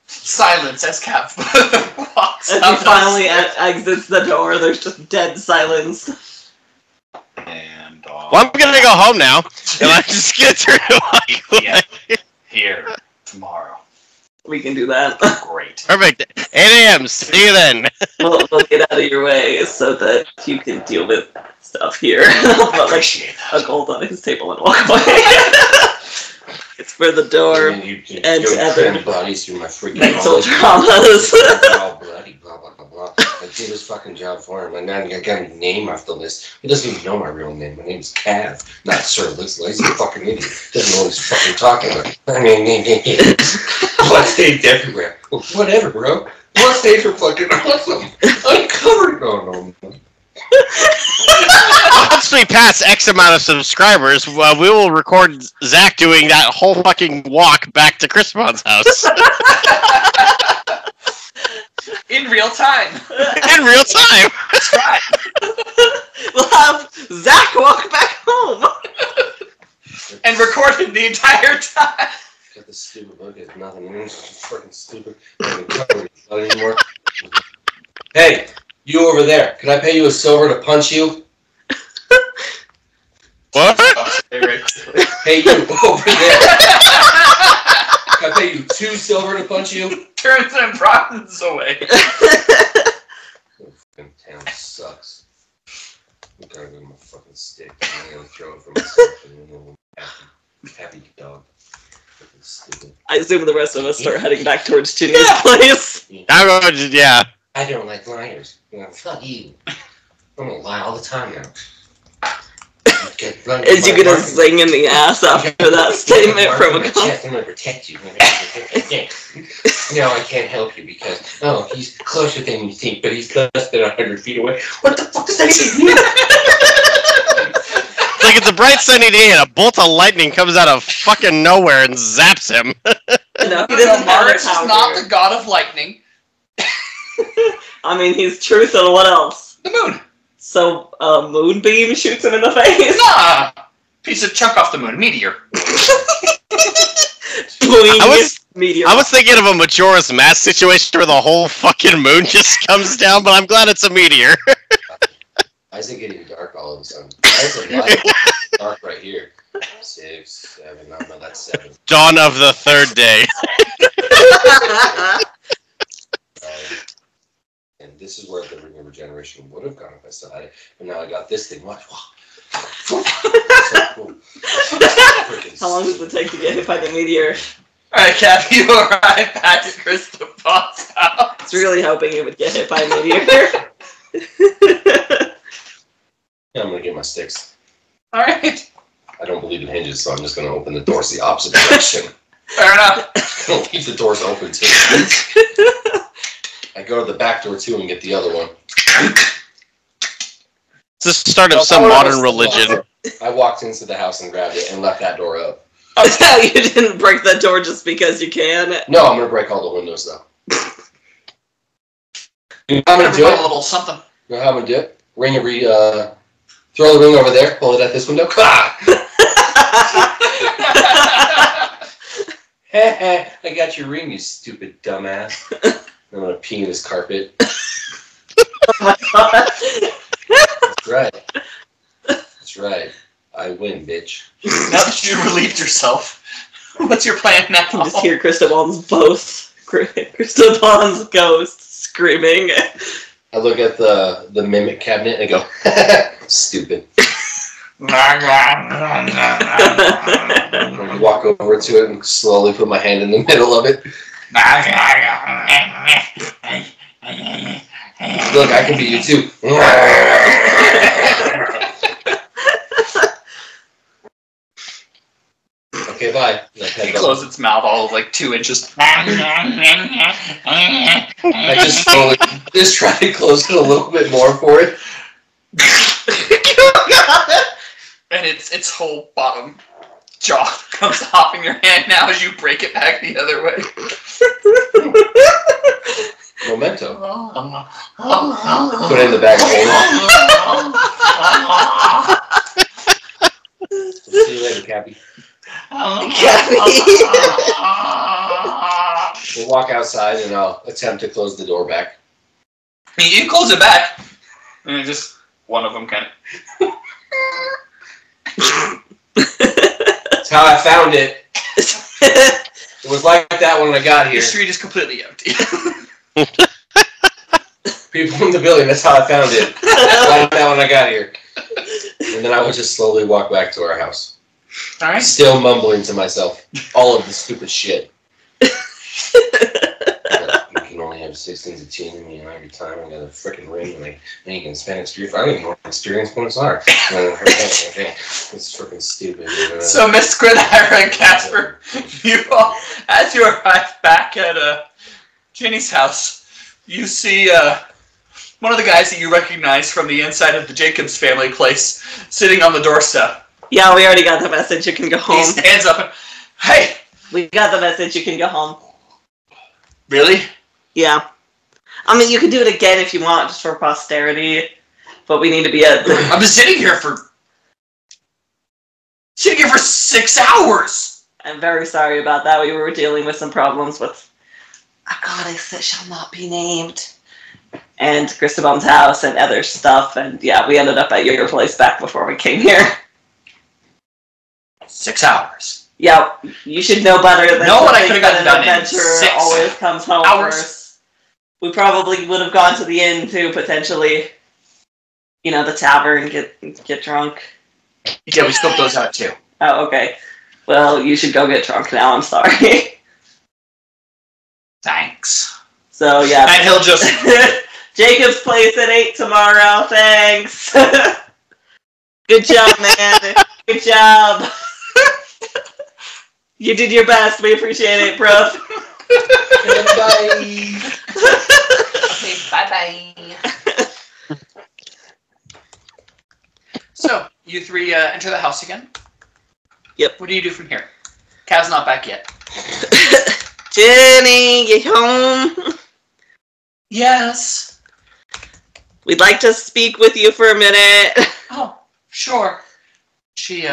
Silence as Cap walks As out. he finally exits the door, there's just dead silence. And Well, I'm gonna go home now, and I'm just gonna turn it away. yeah, here tomorrow. We can do that. Great. Perfect. 8 a.m. See you then. We'll get out of your way so that you can deal with stuff here. I'll put like a gold on his table and walk away. It's for the door And you and go other trend bodies through my freaking mental knowledge. traumas. They're all bloody, blah, blah, blah, blah. I did his fucking job for him. And now I got a name off the list. He doesn't even know my real name. My name's Cav, not Sir Lixenlock. He's a fucking idiot. Doesn't know what he's fucking talking about. Bloodstains everywhere. Whatever, bro. Bloodstains are fucking awesome. I'm covered. No. Once we pass X amount of subscribers, we will record Zach doing that whole fucking walk back to Crispin's house. In real time. In real time. That's right. We'll have Zach walk back home. And record him the entire time. Got this stupid book. It's nothing. It's fucking stupid. I don't cover it not anymore. Hey, you over there. Can I pay you a silver to punch you? What? Hey, you over there. Can I pay you 2 silver to punch you? Turns and broadens away. Fucking town sucks. I'm gonna go with my fucking stick. I'm gonna throw it for myself and then happy dog. Fucking stupid. I assume the rest of us start heading back towards Chinny's place. I'm going to, yeah. I don't like liars. Fuck you. I'm gonna lie all the time now. Is you gonna sing in the ass after that statement from a cop? I'm gonna protect you. No, I can't help you because, he's closer than you think, but he's less than 100 feet away. What the fuck does that mean? It's like it's a bright sunny day and a bolt of lightning comes out of fucking nowhere and zaps him. No, he doesn't have Mars is power. not the god of lightning. I mean, he's truth and what else? The moon. So, a moonbeam shoots him in the face? Nah. Piece of chunk off the moon. Meteor. Meteor. I was thinking of a Majora's Mask situation where the whole fucking moon just comes down, but I'm glad it's a meteor. Why is it getting dark all of a sudden? Why is it light dark right here? 6, 7, no, that's 7. Dawn of the third day. And this is where the ring of regeneration would have gone if I still had it. But now I got this thing. Watch. So cool. How long does it take to get hit by the meteor? Alright, Cap, you arrive back at Christopher's house. It's really hoping it would get hit by a meteor. Yeah, I'm going to get my sticks. Alright. I don't believe in hinges, so I'm just going to open the doors the opposite direction. Fair enough. I'll keep the doors open too. I go to the back door too and get the other one. It's the start of some modern religion. I walked into the house and grabbed it and left that door up. You didn't break that door just because you can. No, I'm gonna break all the windows though. You know how I'm gonna do it? A little something. You know how I'm gonna do it? Throw the ring over there, pull it at this window. I got your ring, you stupid dumbass. I'm gonna pee in this carpet. Oh my god. That's right. That's right. I win, bitch. Now that you relieved yourself, what's your plan now? I can just hear Cristobal's ghost screaming. I look at the mimic cabinet and I go, stupid. I walk over to it and slowly put my hand in the middle of it. Look, I can be you too. Okay, bye. It closed its mouth all of like 2 inches. I just slowly just try to close it a little bit more for it. And its whole bottom jaw comes off in your hand now as you break it back the other way. Memento. Put it in the bag of holding. See you later, Cappy. We'll walk outside and I'll attempt to close the door back. You close it back, and just one of them kind of. That's how I found it. It was like that when I got here. The street is completely empty. People in the building, that's how I found it. Like that when I got here. And then I would just slowly walk back to our house. Alright. Still mumbling to myself all of the stupid shit. You can only have 6 things of tea in me, and every time I got a freaking ring, and you can spend experience. I don't even know what experience points are. It's freaking stupid. So, Miss Squidira and Casper, you all, as you arrive back at Jenny's house, you see one of the guys that you recognize from the inside of the Jacobs family place sitting on the doorstep. Yeah, we already got the message. You can go home. He stands up and, hey! We got the message. You can go home. Really? Yeah. I mean, you can do it again if you want, just for posterity. But we need to be at... I've been sitting here for 6 hours! I'm very sorry about that. We were dealing with some problems with a goddess that shall not be named. And Christabel's house and other stuff. And yeah, we ended up at your place back before we came here. 6 hours. Yeah, you should know better than know what I could have gotten done in adventure 6 always comes home hours. First. We probably would have gone to the inn too, potentially. You know, the tavern, get drunk. Yeah, we scoped those out too. Oh, okay. Well, you should go get drunk now. I'm sorry. Thanks. So yeah, and he'll just Jacob's place at 8 tomorrow. Thanks. Good job, man. Good job. You did your best. We appreciate it, bro. Bye. Okay, bye-bye. So, you 3 enter the house again? Yep. What do you do from here? Kaz's not back yet. Jenny, you home? Yes. We'd like to speak with you for a minute. Oh, sure. She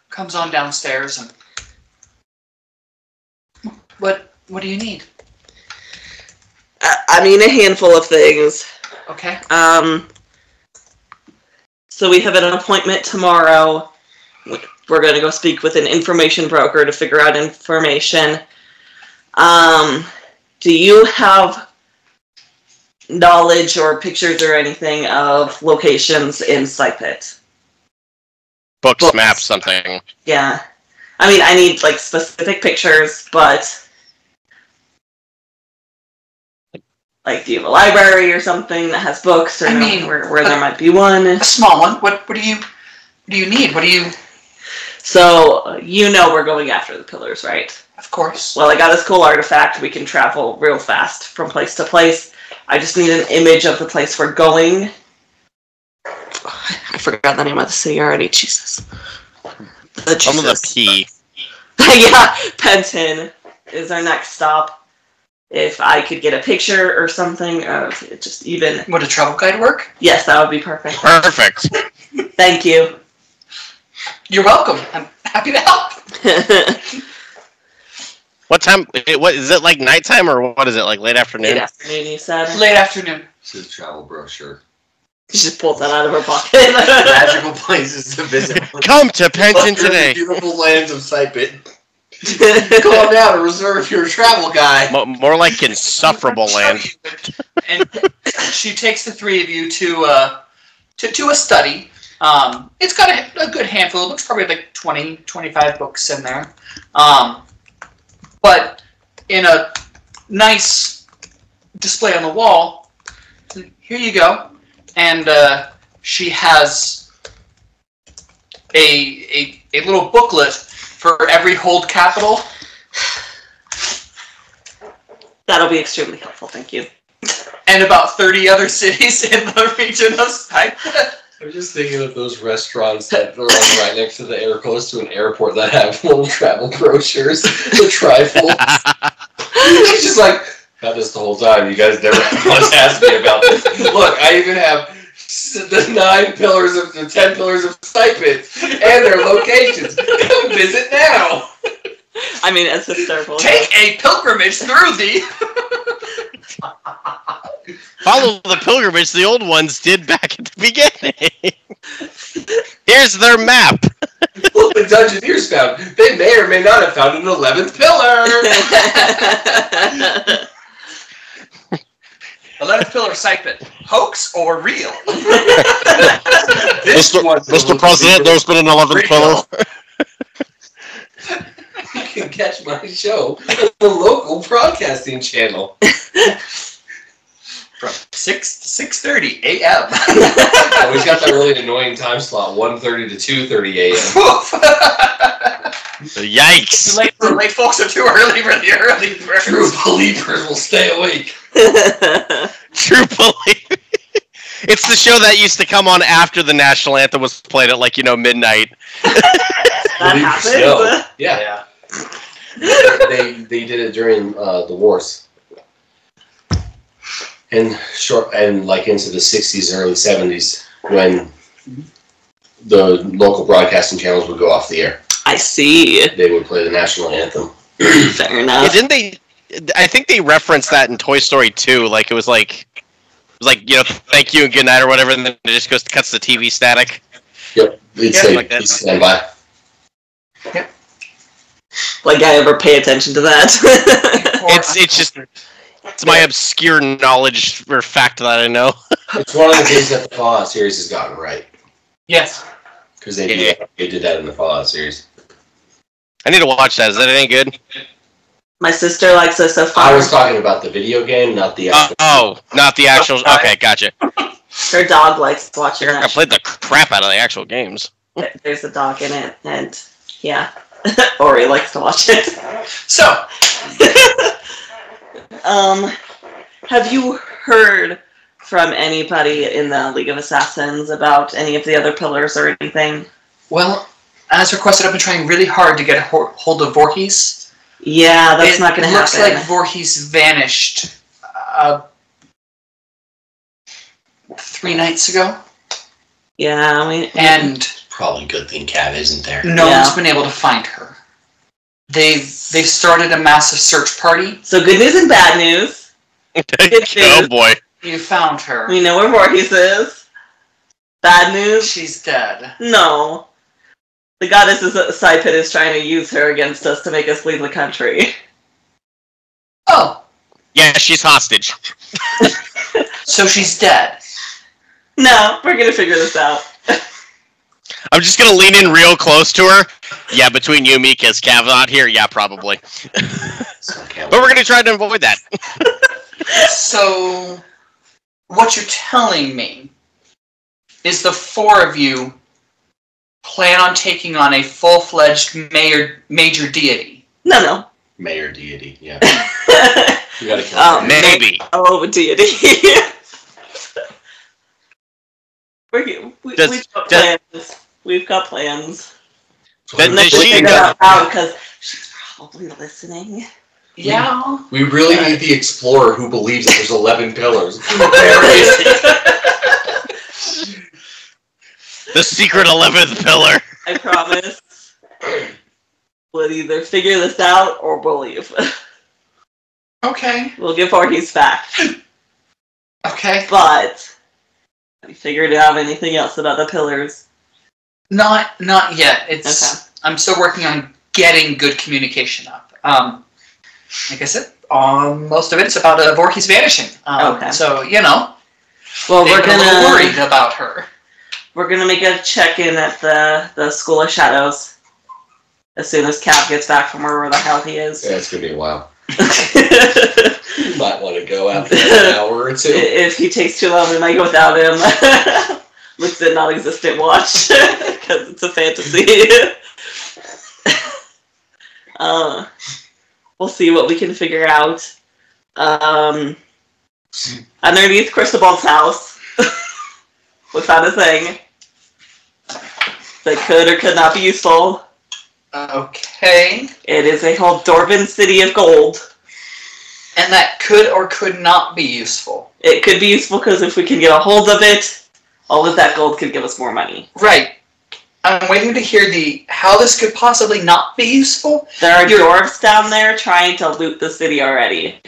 comes on downstairs and... What do you need? I mean, a handful of things. Okay. So we have an appointment tomorrow. We're going to go speak with an information broker to figure out information. Do you have knowledge or pictures or anything of locations in Sypetia? Books, maps, something. Yeah. I mean, I need, like, specific pictures, but... Like, do you have a library or something that has books, or where there might be one? A small one. What do you need? What do you? So, you know we're going after the pillars, right? Of course. Well, I got this cool artifact. We can travel real fast from place to place. I just need an image of the place we're going. I forgot the name of the city already. Jesus. Some of the P. Yeah, Penton is our next stop. If I could get a picture or something of it, just even... Would a travel guide work? Yes, that would be perfect. Perfect. Thank you. You're welcome. I'm happy to help. What time? What is it, like nighttime or what is it, like late afternoon? Late afternoon, you said? Late afternoon. This is a travel brochure. She just pulls that out of her pocket. Magical places to visit. Come to Penton today. Beautiful lands of Sypetia. Call now to reserve your travel guide. More like insufferable land. And she takes the three of you to a study. It's got a good handful. It looks probably like 20, 25 books in there. But in a nice display on the wall, here you go. And she has a little booklet for every hold capital. That'll be extremely helpful, thank you. And about 30 other cities in the region of Sypetia. I'm just thinking of those restaurants that are like right next to the air close to an airport that have little travel brochures, the trifles. She's just like, got this the whole time. You guys never once asked me about this. Look, I even have the 10 pillars of Sypetia and their locations. Come visit now. I mean, it's hysterical. Take a pilgrimage through the... Follow the pilgrimage the old ones did back at the beginning. Here's their map. Look, the Dungeoneers found. They may or may not have found an 11th pillar. 11th pillar Sypetia. Hoax or real? Mr. President, there's been an 11th pillar. You can catch my show on the local broadcasting channel. From 6 to 6:30 a.m. We've got that really annoying time slot, 1:30 to 2:30 a.m. Yikes! The late folks are too early for the early birds. True believers will stay awake. True believers. It's the show that used to come on after the national anthem was played at midnight. That happens? Yeah. They did it during the wars. And into the 60s, early 70s, when the local broadcasting channels would go off the air. I see. They would play the national anthem. Fair enough. Yeah, didn't they? I think they referenced that in Toy Story 2. Like it was like thank you and good night or whatever, and then it just cuts the TV static. Yep. It'd say like that. please stand by. Yep. Like I ever pay attention to that? It's my obscure knowledge or fact that I know. It's one of the things that the Fallout series has gotten right. Yes. Because they did that in the Fallout series. I need to watch that. Is that any good? My sister likes it so far. I was talking about the video game, not the actual. Not the actual. Okay, gotcha. Her dog likes watching that. I played the crap out of the actual games. There's a dog in it, and yeah, Ori likes to watch it. So, have you heard from anybody in the League of Assassins about any of the other pillars or anything? well, as requested, I've been trying really hard to get a hold of Voorhees. Yeah, that's not going to happen. It looks like Voorhees vanished 3 nights ago. Yeah, and Probably a good thing Cat isn't there. no one's been able to find her. They've started a massive search party. So good news and bad news. Oh boy. You found her. We know where Voorhees is. Bad news? She's dead. No. The goddess of Sypetia is trying to use her against us to make us leave the country. Oh. Yeah, she's hostage. So she's dead. No, we're going to figure this out. I'm just gonna lean in real close to her. Yeah, between you and me, because Cav not here. Yeah, probably. But we're gonna try to avoid that. So, what you're telling me is the 4 of you plan on taking on a full-fledged major deity? No. Mayor deity, yeah. You gotta kill him. Maybe. Oh, deity. We've got plans. Then Let's she figure that out because she's probably listening. Yeah. We really need the explorer who believes that there's 11 pillars. The secret 11th pillar. I promise. We'll either figure this out or we'll leave. Okay. We'll give Voorhees back. Okay. But have you figured out anything else about the pillars? Not yet. It's Okay. I'm still working on getting good communication up. Like I said, most of it's about Voorhees vanishing. Okay. So Well, we're a little worried about her. We're gonna make a check-in at the School of Shadows as soon as Cap gets back from wherever the hell he is. Yeah, it's gonna be a while. You might want to go after an hour or two. If he takes too long, we might go without him. Looks at non-existent watch because it's a fantasy. We'll see what we can figure out. Underneath Cristobal's house, we found a thing that could or could not be useful. Okay. It is a whole Dwarven city of gold. And that could or could not be useful. It could be useful because if we can get a hold of it, all of that gold could give us more money. Right. I'm waiting to hear how this could possibly not be useful. There are dwarves down there trying to loot the city already.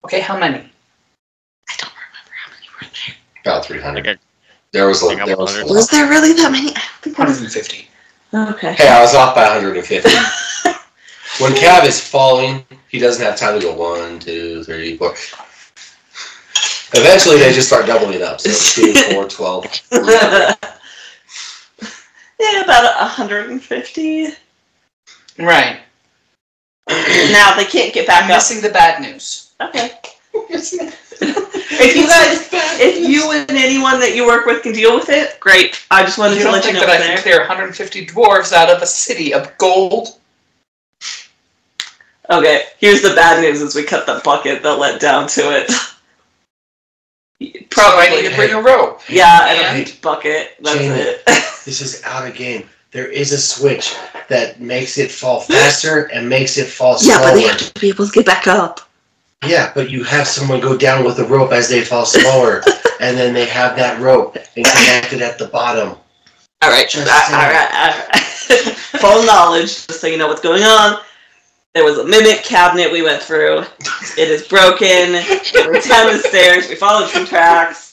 Okay, how many? I don't remember how many were there. About 300. Okay. There was a I think lot. Was there really that many? I don't think there was. 150. Okay. Hey, I was off by 150. When Cav is falling, he doesn't have time to go 1, 2, 3, 4. Eventually, they just start doubling up. So 2, 4, 12. Yeah, about 150. Right. Now they can't get back I'm up. missing the bad news. Okay. If you and anyone that you work with can deal with it, great. I just wanted You to don't let you think know that I there. can clear 150 dwarves out of a city of gold? Okay, here's the bad news: is we cut the bucket that led down to it. Probably. So I need to bring a rope. Yeah, and And? a bucket. That's Jamie, it. This is out of game. There is a switch that makes it fall faster and makes it fall slower. Yeah, but they have to be able to get back up. Yeah, but you have someone go down with a rope as they fall slower, and then they have that rope and connect it at the bottom. All right. Full knowledge, just so you know what's going on. There was a mimic cabinet we went through. It is broken. We're down the stairs. We followed some tracks.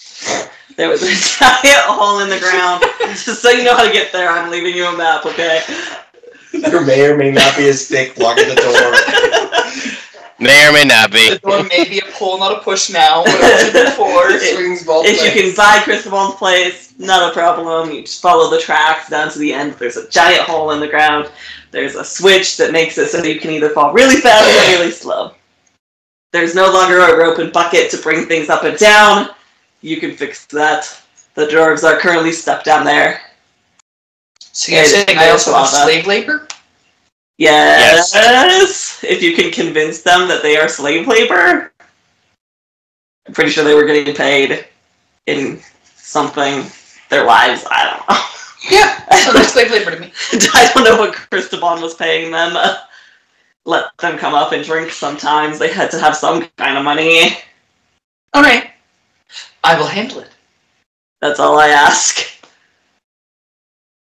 There was a giant hole in the ground. Just so you know how to get there, I'm leaving you a map, okay? There may or may not be a stick blocking the door. May or may not be. The door may be a pull, not a push now. What it was before. It swings both If ways. you can buy Cristobal's place, not a problem. You just follow the tracks down to the end. There's a giant hole in the ground. There's a switch that makes it so you can either fall really fast or really slow. There's no longer a rope and bucket to bring things up and down. You can fix that. The dwarves are currently stuck down there. So you're saying I also have slave labor? Yes. If you can convince them that they are slave labor. I'm pretty sure they were getting paid in something. Their lives, I don't know. Yeah, so they're slave labor to me. I don't know what Cristobal was paying them. Let them come up and drink sometimes. They had to have some kind of money. Alright. I will handle it. That's all I ask.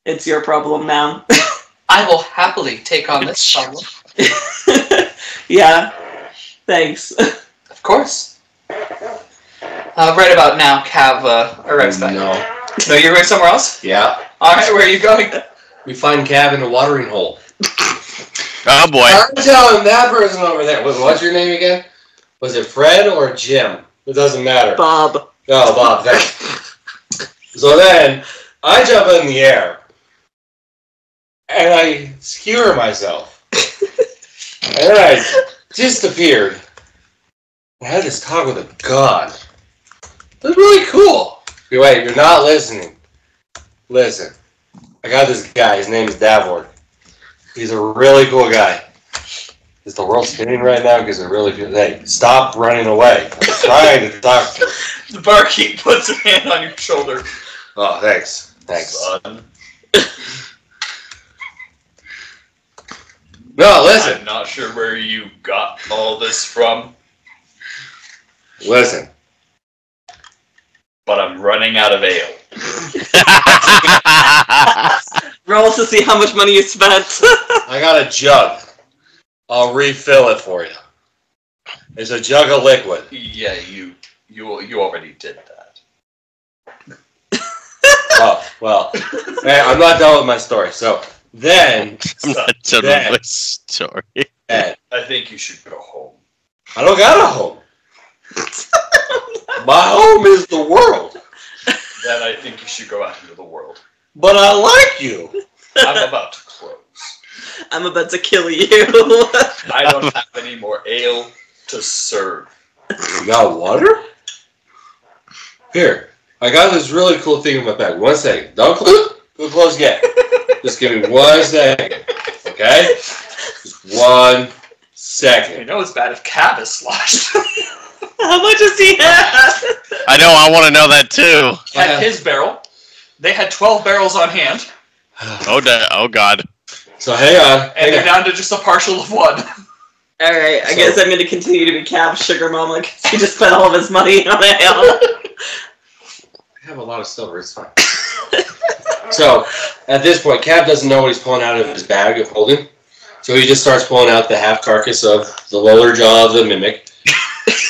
It's your problem now. I will happily take on this problem. Yeah. Thanks. Of course. Right about now, Cav arrives back. No, you're going somewhere else? Yeah. Alright, where are you going? We find Cav in a watering hole. Oh boy. I'm telling that person over there. What's your name again? Was it Fred or Jim? It doesn't matter. Bob. Oh, Bob, thanks. So then, I jump in the air. And I skewer myself. And then I disappeared. I had this talk with a god. It was really cool. Wait, you're not listening. Listen. I got this guy. His name is Davor. He's a really cool guy. Is the world spinning right now? Because it really feels. Hey, stop running away. I'm trying to talk to you. The barkeep puts a hand on your shoulder. Oh, thanks. Thanks. Son, No, listen. I'm not sure where you got all this from, Listen. but I'm running out of ale. Roll to see how much money you spent. I got a jug. I'll refill it for you. It's a jug of liquid. Yeah, you already did that. Oh, well. Hey, I'm not done with my story. So, then, I'm not done with my story. Ed, I think you should go home. I don't got a home. My home is the world. Then I think you should go out into the world. But I like you. I'm about to close. I'm about to kill you. I don't have any more ale to serve. You got water? Here. I got this really cool thing in my bag. 1 second. Don't close yet. Just give me 1 second. Okay? Just 1 second. You know it's bad if Cab is sloshed. How much does he have? I know, I want to know that too. At his barrel, they had 12 barrels on hand, Oh God. So hang on. and they're down to just a partial of one. Alright, I guess I'm going to continue to be Cab's sugar mama because he just spent all of his money on ale. I have a lot of silver. It's fine. So, at this point, Cab doesn't know what he's pulling out of his bag of holding. So he just starts pulling out the half carcass of the lower jaw of the mimic.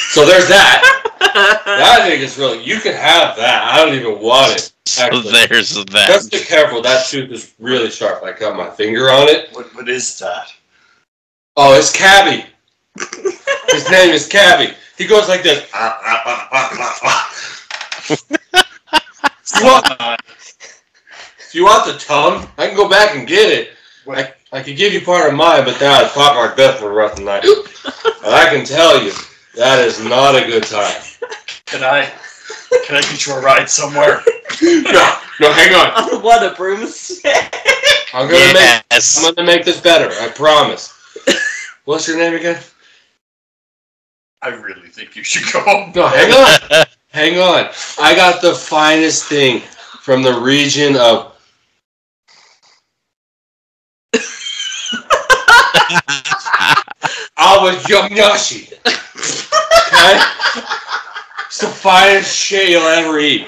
So there's that. That I think is really, you can have that. I don't even want it. Actually. There's that. Just be careful. That tooth is really sharp. I cut my finger on it. What is that? Oh, it's Cabby. His name is Cabby. He goes like this. If you want the tongue, I can go back and get it. I could give you part of mine, but that is pop our death for the rest of the night. And I can tell you, that is not a good time. Can I get you a ride somewhere? No, hang on. On what, a broomstick? I'm gonna make this better. I promise. What's your name again? I really think you should go home. No, hang on. Hang on. I got the finest thing from the region of. Awajumyashi. Okay? It's the finest shit you'll ever eat.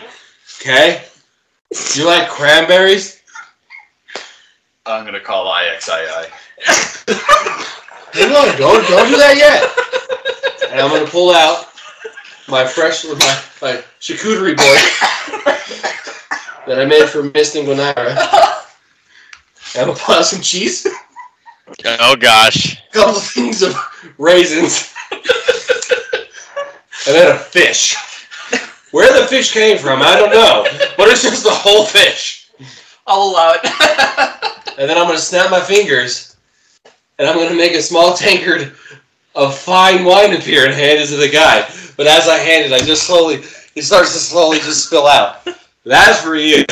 Okay? You like cranberries? I'm gonna call IXII. Hang on, don't do that yet. And I'm gonna pull out my my charcuterie board that I made for Mist and Gwenara. I'm gonna pull out some cheese. Oh gosh. A couple of things of raisins. And then a fish. Where the fish came from, I don't know. But it's just the whole fish. I'll allow it. And then I'm going to snap my fingers. And I'm going to make a small tankard of fine wine appear and hand it to the guy. But as I hand it, it starts to slowly just spill out. That's for you.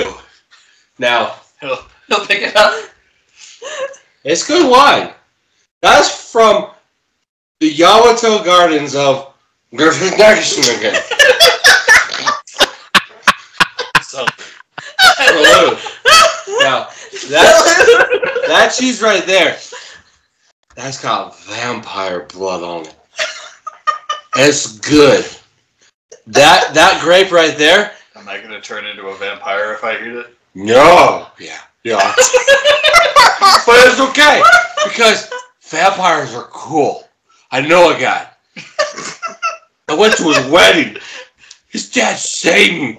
Now, He'll pick it up. it's good wine. That's from the Yamato Gardens of again. So, Now, that cheese right there, that's got vampire blood on it. It's good. That grape right there. am I gonna turn into a vampire if I eat it? No. Yeah. But it's okay because vampires are cool. I know a guy. I went to his wedding. His dad's Satan.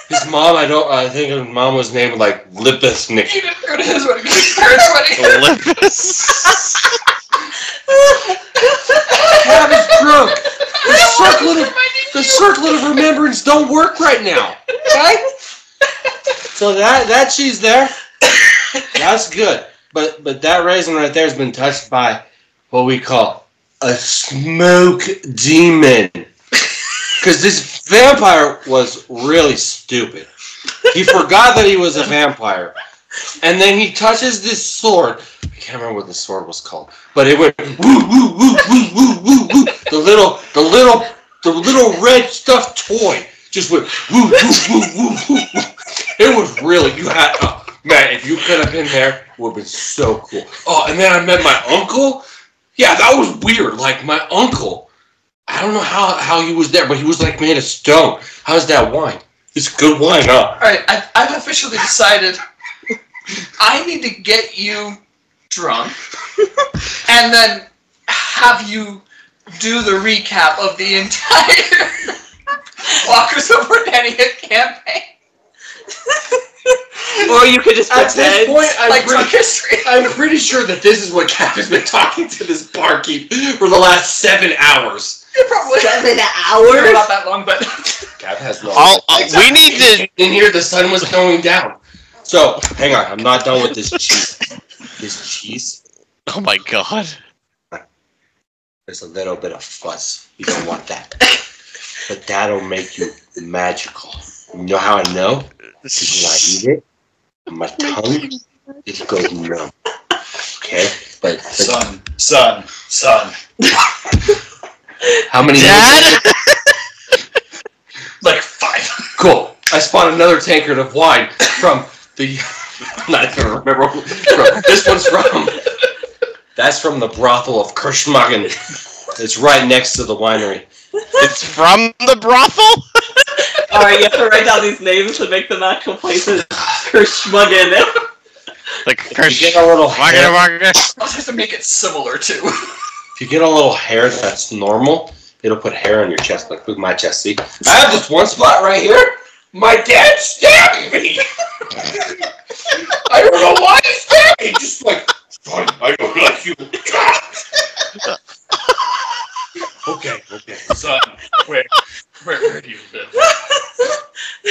His mom, I think his mom was named like Lipusnik. You didn't go to his wedding. His parents' wedding. Olympus. Cab is drunk. The circlet of remembrance don't work right now. Okay? So that cheese there, that's good. But that raisin right there has been touched by what we call a smoke demon. Because this vampire was really stupid. He forgot that he was a vampire. And then he touches this sword. I can't remember what the sword was called, but it went woo woo woo woo woo woo woo. The little red stuffed toy just went woo woo woo woo woo woo. It was really man. If you could have been there, it would have been so cool. Oh, and then I met my uncle. Yeah, that was weird. Like my uncle, I don't know how he was there, but he was like made of stone. How's that wine? It's good wine, huh? All right, I've officially decided I need to get you drunk and then have you do the recap of the entire Walkers of Britannia campaign. Or you could just at this point, drunk history. I'm pretty sure that this is what Cap has been talking to this barkeep for the last 7 hours. You're probably 7 hours? Not that long, but Cap has no. We need to. In here, the sun was going down. So hang on, I'm not done with this cheese. This cheese. Oh my god. There's a little bit of fuzz. You don't want that. But that'll make you magical. You know how I know? Because when I eat it, my tongue just goes numb. Okay? But Son. how many? Dad? like 5. Cool. I spawned another tankard of wine from the. I'm not even gonna remember. This one's from. That's from the brothel of Kirschmagen. It's right next to the winery. It's from the brothel? Alright, you have to write down these names to make them actual places. Kirschmagen. Like If you get a little hair, I'll just have to make it similar to. if you get a little hair that's normal, it'll put hair on your chest. Like, look at my chest. See, I have this one spot right here. My dad stabbed me. I don't know why he stabbed me. Just like, son, I don't like you. Okay. Son, where do you live?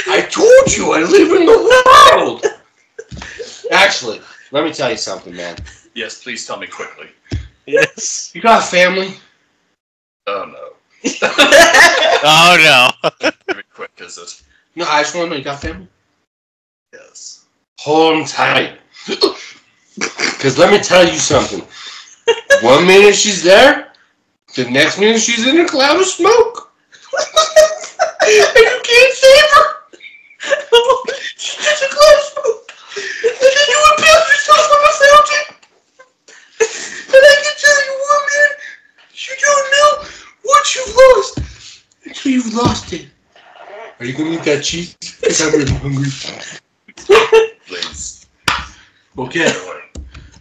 I told you I live in the world. Actually, let me tell you something, man. Yes, please tell me quickly. Yes. You got a family? Oh no. Oh no. Very quick, is it? No, I just want to know, you got a family? Yes. Hold them tight. Because let me tell you something. 1 minute she's there, the next minute she's in a cloud of smoke. And you can't save her. She's just a cloud of smoke. And then you impale yourself on a fountain. And I can tell you, woman, you don't know what you've lost until you've lost it. Are you going to eat that cheese? Because I'm really hungry. Please. Okay.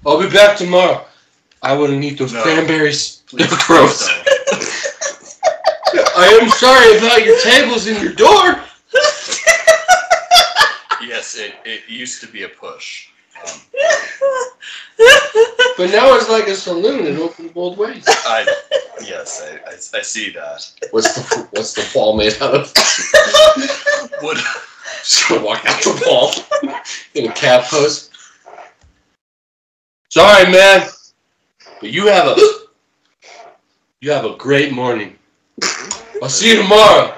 I'll be back tomorrow. I wouldn't eat those cranberries. They're gross. I am sorry about your tables and your door. Yes, it used to be a push. But now it's like a saloon and open both ways. I see that. What's the wall made out of? Wood. Just gonna walk out the wall in a cab pose. Sorry, man, but you have a great morning. I'll see you tomorrow.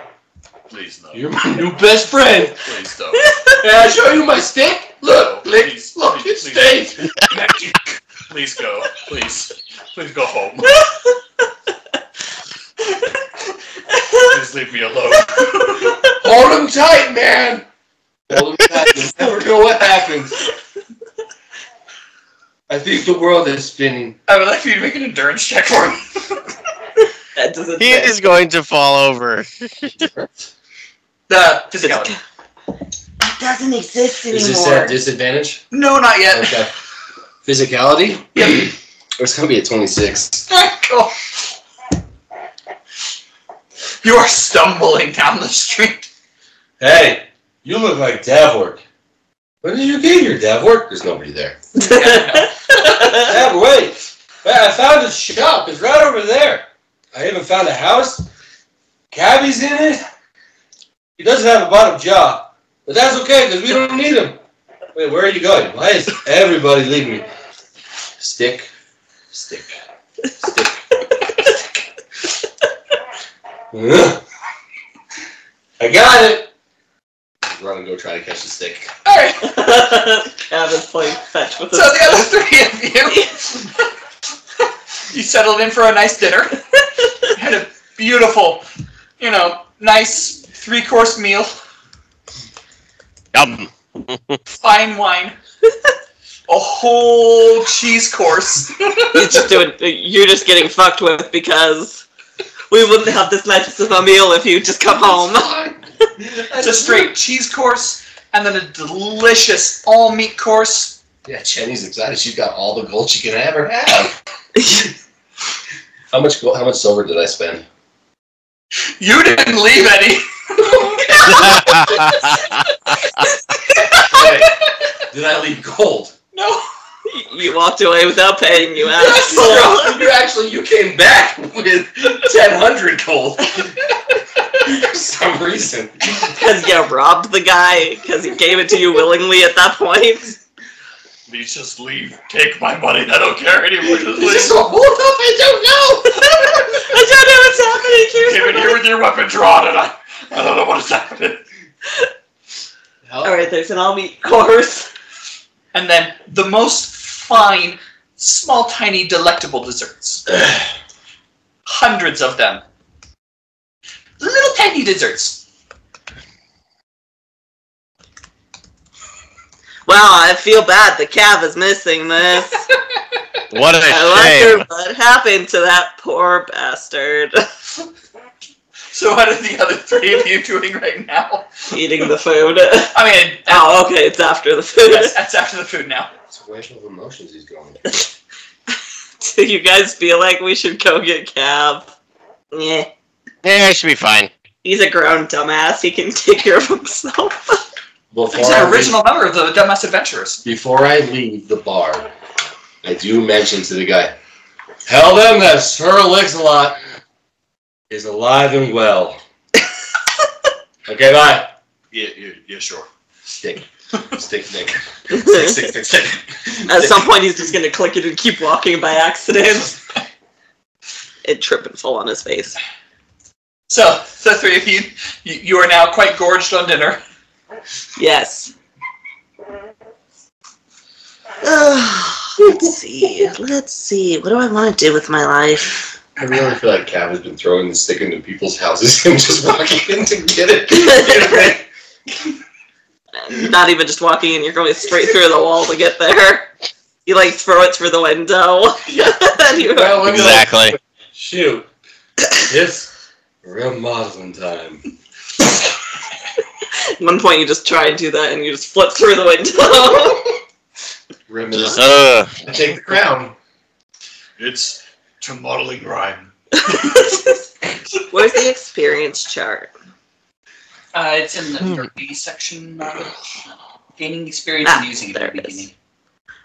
Please no. You're my new best friend. Please don't. Can I show you my stick? Look, No, look, please, look, please, it please. stays. Magic. Please go. Please go home. Please leave me alone. Hold him tight, man. Hold him tight. You never know what happens. I think the world is spinning. I would like for you to make an endurance check for him. That doesn't He is going to fall over. The physicality. That doesn't exist anymore. Is this at disadvantage? No, not yet. Okay. Physicality? Yep. It's going to be a 26. Cool. You are stumbling down the street. Hey, you look like dev work. When did you get here, dev work? There's nobody there. Dev, wait. I found a shop. It's right over there. I even found a house. Cabby's in it. He doesn't have a bottom jaw. But that's okay, because we don't need him. Wait, where are you going? Why is everybody leaving me? Stick. I got it. run and go try to catch the stick. Alright. Cav is playing fetch with So the other three of you, you settled in for a nice dinner. Had a beautiful, nice 3-course meal. Yum. Fine wine. A whole cheese course. You're just getting fucked with because we wouldn't have this nice of a meal if you just come home. It's a straight cheese course, and then a delicious all-meat course. Yeah, Jenny's excited. She's got all the gold she can ever have. How much silver did I spend? You didn't leave any. Wait, did I leave gold? No. You walked away without paying, you asshole. You came back with 1,000 gold. For some reason. Because you robbed the guy, because he gave it to you willingly at that point. Please just leave. Take my money. I don't care anymore. Just leave. Just hold up, I don't know. I don't know what's happening. Came in here with your weapon drawn, and I don't know what is happening. Alright, there's an all-meat course. And then the most fine, small, tiny, delectable desserts. Hundreds of them. Little tiny desserts. Wow, I feel bad. The Cav is missing this. What a I shame. wonder what happened to that poor bastard. So what are the other three of you doing right now? Eating the food. I mean, Oh, okay, it's after the food. that's after the food now. It's a wave of emotions he's going. Do you guys feel like we should go get Cav? Yeah. Yeah, it should be fine. He's a grown dumbass. He can take care of himself. He's an original member of the Dumbass Adventurers. Before I leave the bar, I do mention to the guy, tell them that Sir Allot is alive and well. Okay, bye. Yeah, sure. Stick, Nick. Stick. At some point, he's just gonna click it and keep walking by accident. And trip and fall on his face. So, the three of you are now quite gorged on dinner. Yes. Let's see. What do I want to do with my life? I really feel like Cav has been throwing the stick into people's houses and just walking in to get it. Not even just walking in, you're going straight through the wall to get there. You throw it through the window. Yeah. Well, Exactly. Shoot. It's remodeling time. At one point you just try and do that and you just flip through the window. Just, I take the crown. It's to modeling rhyme. Where's the experience chart? It's in the 30 section. Gaining experience and using it at the beginning.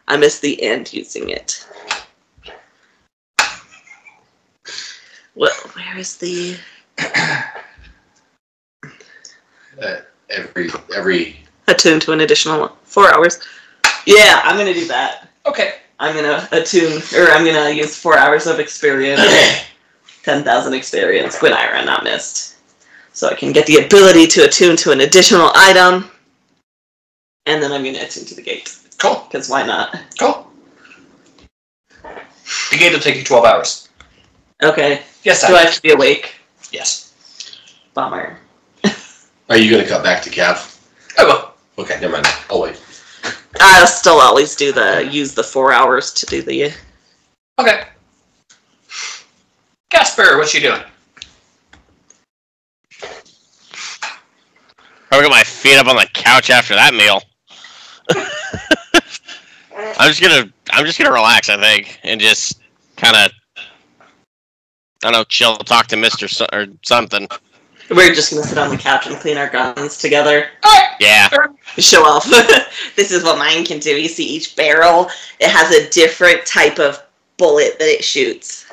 I missed the end using it. Where is the... Every Attune to an additional 4 hours. Yeah, I'm gonna do that. Okay. I'm gonna I'm gonna use 4 hours of experience. 10,000 experience. Quinn Ira, not missed. So I can get the ability to attune to an additional item. And then I'm gonna attune to the gate. Cool. Because why not? Cool. The gate will take you 12 hours. Okay. Yes, Do I have to be awake? Yes. Bummer. Are you gonna cut back to Cav? I will. Okay, never mind. I'll wait. I'll still always use the 4 hours to do the... Okay. Casper, what you doing? Probably got my feet up on the couch after that meal. I'm just gonna relax, I think, and just kind of, I don't know, chill, talk to Mr. or something. We're just gonna sit on the couch and clean our guns together. Yeah. Show off. This is what mine can do. You see each barrel, it has a different type of bullet that it shoots.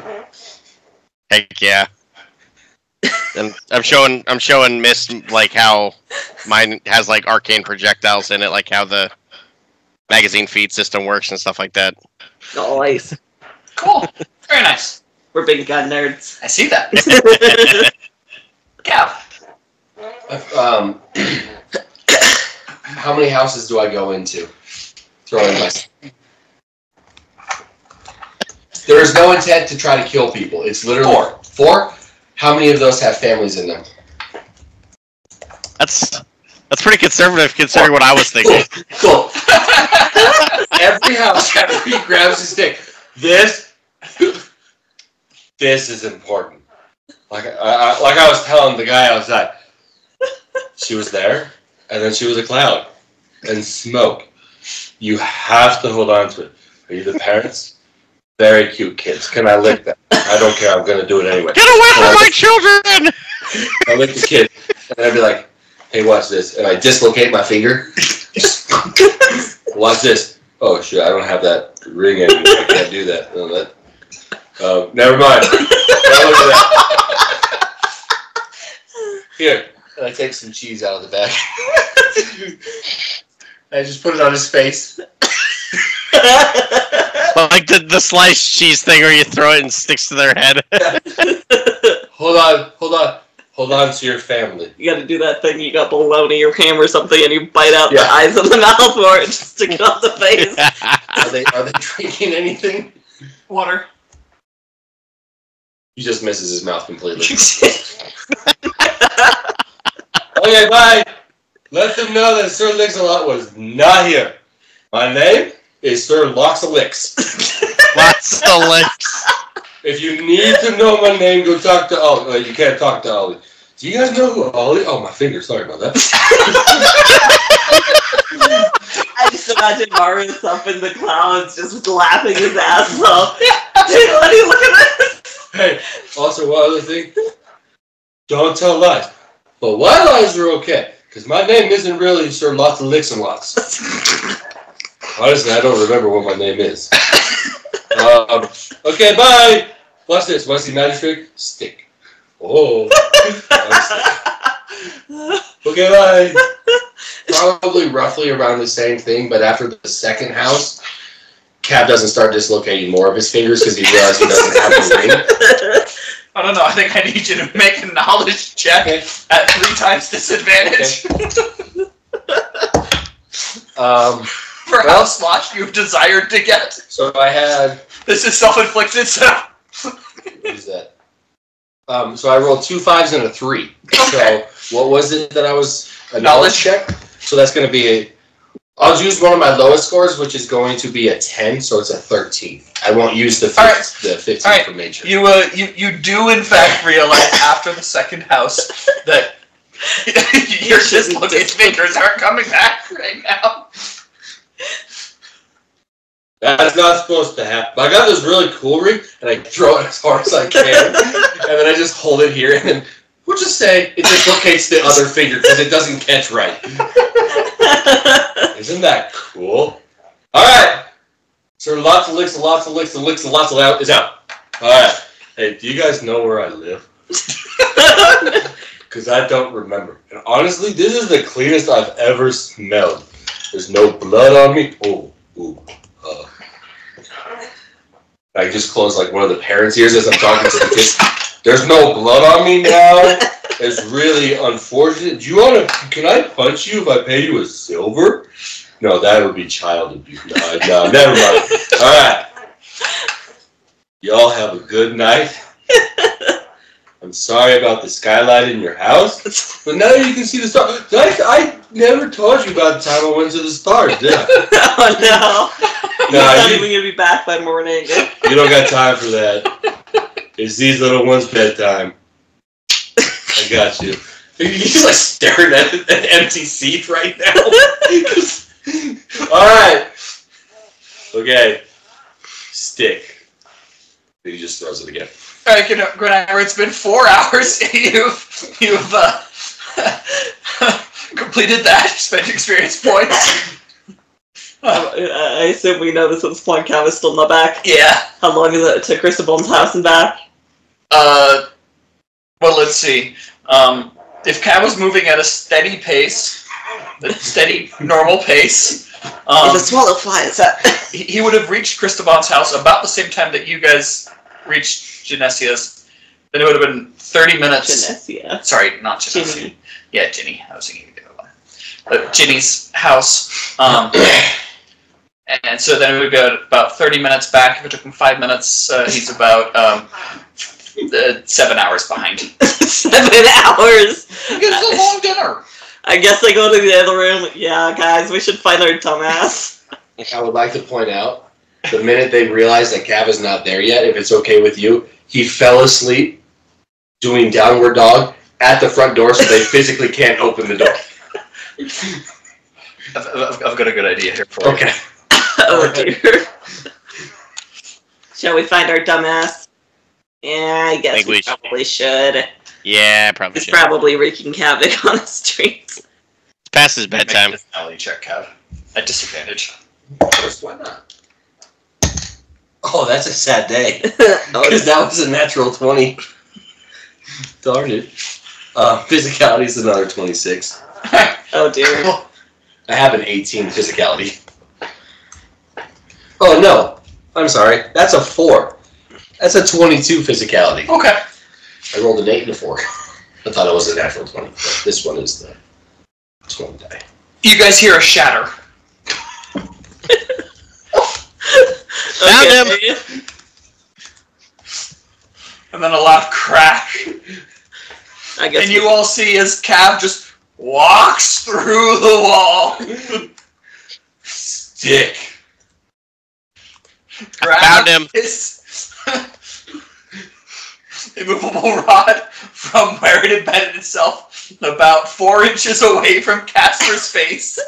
Heck yeah. And I'm showing Miss how mine has arcane projectiles in it, how the magazine feed system works and stuff like that. Nice. Cool. Very nice. We're big gun nerds. I see that. How many houses do I go into? Throwing my. There is no intent to try to kill people. It's literally 4. How many of those have families in them? That's pretty conservative considering what I was thinking. Cool. Every house after he grabs his stick. This is important. Like I was telling the guy outside. She was there, and then she was a cloud. And smoke. You have to hold on to it. Are you the parents? Very cute kids. Can I lick them? I don't care. I'm going to do it anyway. Get away from my children! I lick the kid, and I'd be like, hey, watch this. And I dislocate my finger. Watch this. Oh, shit, I don't have that ring anymore. I can't do that. No, never mind. Now look at that. Here. And I take some cheese out of the bag. I just put it on his face. Like the sliced cheese thing where you throw it and sticks to their head. Hold on to your family. You gotta do that thing, you got bologna or ham or something, and you bite out the eyes of the mouth or it just stick it off the face. Are they drinking anything? Water. He just misses his mouth completely. Okay, bye. Let them know that Sir Lix-a-Lot was not here. My name is Sir Lox-a-Lix. Lox-a-Lix. If you need to know my name, go talk to Ollie. You can't talk to Ollie. Do you guys know who Ollie? Oh, my finger. Sorry about that. I just imagine Marius up in the clouds just laughing his ass off. Hey, buddy, look at this. Hey, also one other thing. Don't tell lies. But white lies are okay. Because my name isn't really Sir Lots-a-Lix-a-Lots. Honestly, I don't remember what my name is. Okay, bye. Watch this. Want to see magic trick? Stick. Oh. Okay, bye. Probably roughly around the same thing, but after the second house, Cab doesn't start dislocating more of his fingers because he realizes he doesn't have a ring. I don't know. I think I need you to make a knowledge check at 3 times disadvantage. Okay. For how sloshed you've desired to get. So I had... This is self-inflicted, so... What is that? So I rolled 2 5s and a 3. Okay. So what was it that I was... A knowledge check? So that's going to be a... I'll use one of my lowest scores, which is going to be a 10, so it's a 13. I won't use the 15 from nature. You do, in fact, realize after the second house that your dislocated fingers aren't coming back right now. That's not supposed to happen. But I got this really cool ring, and I throw it as hard as I can, and then I just hold it here, and then we'll just say it dislocates the other finger because it doesn't catch right. Isn't that cool? All right. So Lots-a-Lix-a-Lots-a-Lix-a-Lix-a-Lots-a-Lout is out. All right. Hey, do you guys know where I live? Because I don't remember. And honestly, this is the cleanest I've ever smelled. There's no blood on me. I just closed like one of the parents' ears as I'm talking to the kids. There's no blood on me now. It's really unfortunate. Do you want to? Can I punch you if I pay you a silver? No, that would be child abuse. No, never mind. All right. Y'all have a good night. I'm sorry about the skylight in your house, but now you can see the stars. I never told you about the time I went to the stars, did I? Oh, no. No, You're not even going to be back by morning. You don't got time for that. It's these little ones' bedtime. I got you. He's like staring at an empty seat right now. Alright. Okay. Stick. He just throws it again. Alright, Grenadier, it's been 4 hours. You've completed that. Spent experience points. I assume we know this at this point. Cav is still not back. Yeah. How long is it to Christabel's house and back? Well, let's see. If Cav was moving at a steady pace, a steady, normal pace, the swallow fly is that? he would have reached Christabel's house about the same time that you guys reached Genesia's. Then it would have been 30 minutes. Genesia. Sorry, not Genesia. Ginny. Yeah, Ginny. I was thinking of the other one. Ginny's house. And so then we've got about 30 minutes back. If it took him 5 minutes, he's about 7 hours behind. 7 hours? It's a long dinner. I guess I go to the other room. Yeah, guys, we should find our dumbass. I would like to point out, the minute they realize that Cav is not there yet, if it's okay with you, he fell asleep doing downward dog at the front door so they physically can't open the door. I've got a good idea here for you. Okay. Oh, dear. Shall we find our dumbass? Yeah, I guess we probably should. Yeah, probably He's should. probably wreaking havoc on the streets. It's past his bedtime. Alley check, Cav. At disadvantage. Why not? Oh, that's a sad day. Oh, Because that was a natural 20. Darn it. Physicality is another 26. oh, dear. I have an 18 physicality. Oh, no. I'm sorry. That's a 4. That's a 22 physicality. Okay. I rolled an 8 and a 4. I thought it was a natural 20. But this one is the 20 die. You guys hear a shatter. Found him! And then a loud crack. I guess And you all see as Cav just walks through the wall. Stick. Found him. His immovable rod from where it embedded itself about 4 inches away from Casper's face.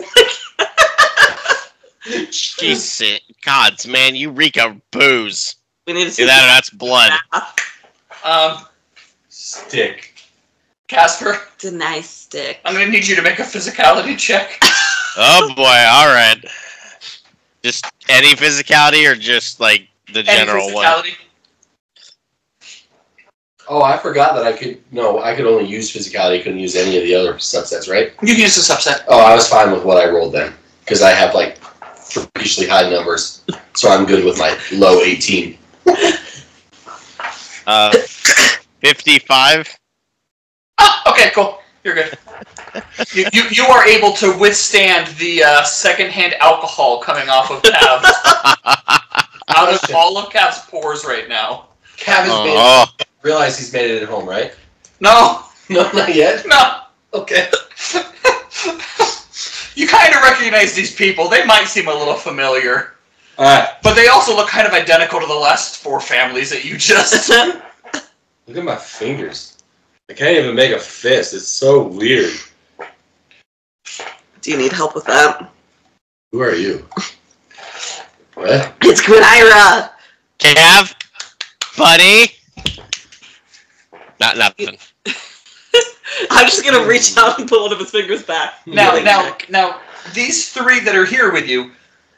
Jesus. Gods, man, you reek of booze. we need to see Either that or that's blood. Stick. Casper, It's a nice stick. I'm going to need you to make a physicality check. Oh boy, alright. Just any physicality or just like the general Any one? physicality. Oh, I forgot that I could... No, I could only use physicality. I couldn't use any of the other subsets, right? You can use the subset. Oh, I was fine with what I rolled then. Because I have, like, freakishly high numbers. So I'm good with my low 18. 55? Ah, okay, cool. You're good. You are able to withstand the secondhand alcohol coming off of Cav's out of all of Cav's pores right now. Cav has made Oh, it. Realize he's made it at home, right? No, No, not yet. no. Okay. You kind of recognize these people. They might seem a little familiar, Alright. but they also look kind of identical to the last 4 families that you just. Look at my fingers. I can't even make a fist. It's so weird. Do you need help with that? Who are you? What? It's Gwenira! Cav? Buddy? Not nothing. I'm just gonna reach out and pull one of his fingers back. Now, these 3 that are here with you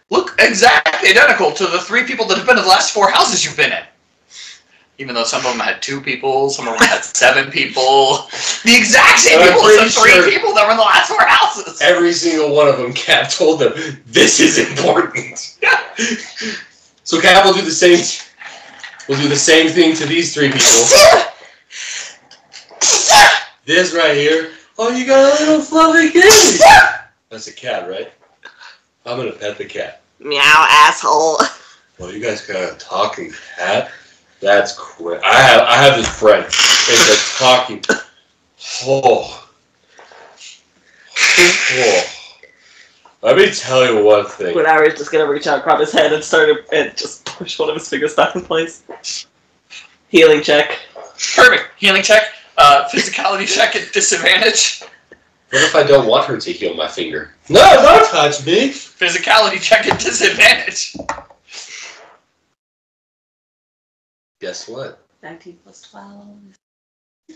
look exactly identical to the 3 people that have been in the last 4 houses you've been in. Even though some of them had 2 people, some of them had 7 people. The exact same I'm people as the pretty 3 sure people that were in the last 4 houses. Every single one of them, Cav told them, this is important. So Cav will do the same. We'll do the same thing to these 3 people. This right here. Oh, you got a little fluffy kitty. That's a cat, right? I'm gonna pet the cat. Meow, asshole. Well, you guys got a talking cat? That's quick. I have this friend. It's a talking. Oh. Let me tell you one thing. Gwenira's just gonna reach out, grab his head, and just push one of his fingers back in place. Healing check. Perfect. Healing check. Physicality check at disadvantage. What if I don't want her to heal my finger? No, don't touch me. Physicality check at disadvantage. Guess what? 19 plus 12.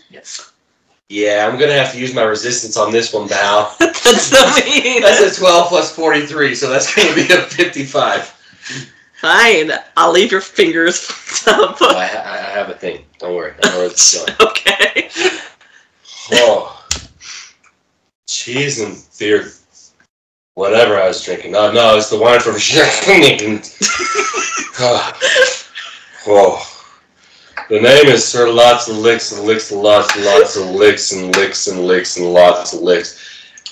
Yes. Yeah, I'm gonna have to use my resistance on this one, pal. That's so mean. That's a 12 plus 43, so that's gonna be a 55. Fine. I'll leave your fingers up. Oh, I have a thing. Don't worry. I know where this is going. Okay. Oh. Cheese and beer. Whatever I was drinking. Oh, no, it's the wine from Oh. The name is Sir Lots of Licks and Licks and Lots of Licks and Licks and Licks and Lots of Licks.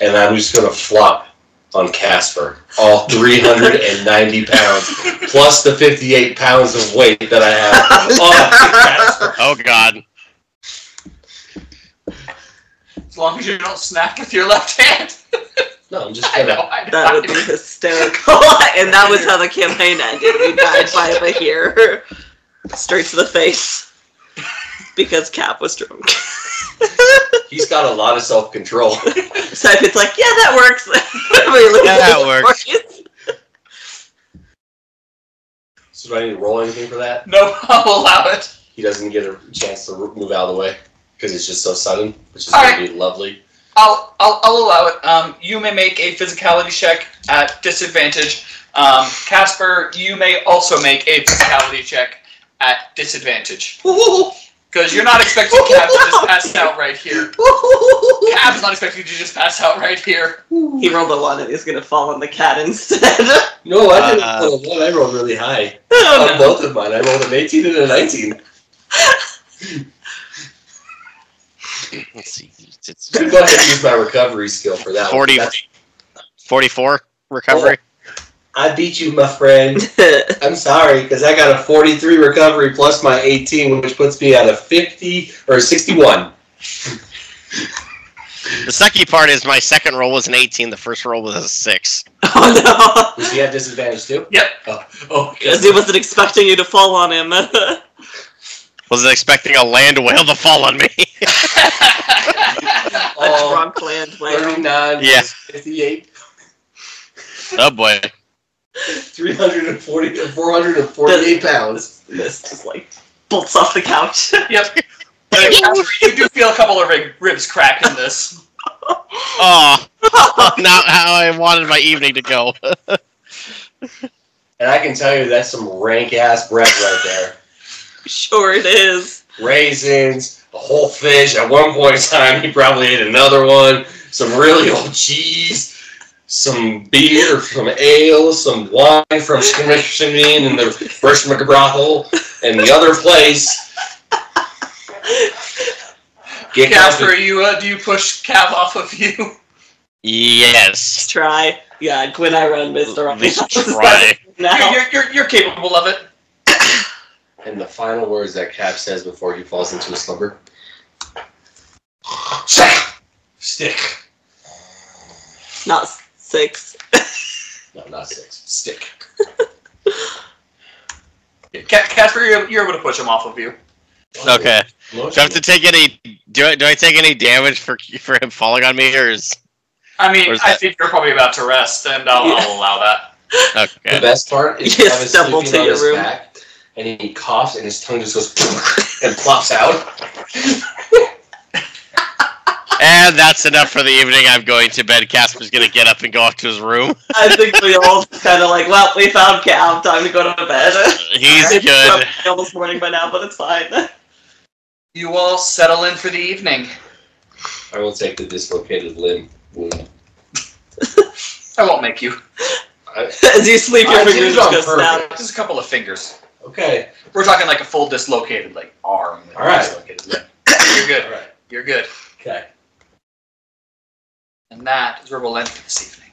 and I'm just going to flop on Casper. All 390 pounds, plus the 58 pounds of weight that I have on Casper. Oh, God. As long as you don't snap with your left hand. No, I'm just going to... That would be hysterical. And that was how the campaign ended. We died by a hair. Straight to the face. Because Cap was drunk. He's got a lot of self-control. So it's like, yeah, that works. Yeah, that works. So do I need to roll anything for that? No, I'll allow it. He doesn't get a chance to move out of the way because it's just so sudden, which is All going right. to be lovely. I'll allow it. You may make a physicality check at disadvantage. Casper, you may also make a physicality check at disadvantage. Because you're not expecting Cap to just pass out right here. Cap is not expecting you to just pass out right here. He rolled a 1 and he's going to fall on the cat instead. No, I didn't roll a 1. I rolled really high. Oh, On both of mine. I rolled an 18 and a 19. Let's see. It's I'm going to use my recovery skill for that 40, one. 44 recovery. I beat you, my friend. I'm sorry, because I got a 43 recovery plus my 18, which puts me at a 50 or 61. The sucky part is my second roll was an 18. The first roll was a 6. Oh no! Was he at disadvantage too? Yep. Oh, Because he wasn't expecting you to fall on him. Wasn't expecting a land whale to fall on me. A drunk land whale. 39 Yeah. 58. Oh boy. 340 to 448 pounds. This just like bolts off the couch. Yep. Casper, you do feel a couple of ribs crack in this. Oh, not how I wanted my evening to go. And I can tell you that's some rank ass bread right there. Sure it is. Raisins, a whole fish. At one point in time, he probably ate another one. Some really old cheese. Some beer, some ale, some wine from Schmitzchen in the first brothel, and the other place. Get Casper, do you push Cap off of you? Yes. Try. Yeah, Gwen, I run Mr. At least try. Now. You're capable of it. And the final words that Cap says before he falls into a slumber. Stick. Not 6. No, not 6. Stick. Casper, you're able to push him off of you. Okay. Do I have to take any? Do I take any damage for him falling on me, or is? I mean, Where's I that? think you're probably about to rest, and I'll allow that. Okay. The best part is You you have his stumble sleeping to on your his room. back, and he coughs, and his tongue just goes and plops out. And that's enough for the evening. I'm going to bed. Casper's going to get up and go off to his room. I think we all kind of like, well, we found Cap. Time to go to bed. He's It's good. probably almost morning by now, but it's fine. You all settle in for the evening. I will take the dislocated limb wound. I won't make you. As you sleep, your I fingers did it on just go snap. Just a couple of fingers. Okay. We're talking like a full dislocated, like arm. All right. Dislocated limb. You're good. All right. You're good. Okay. And that is where we'll end for this evening.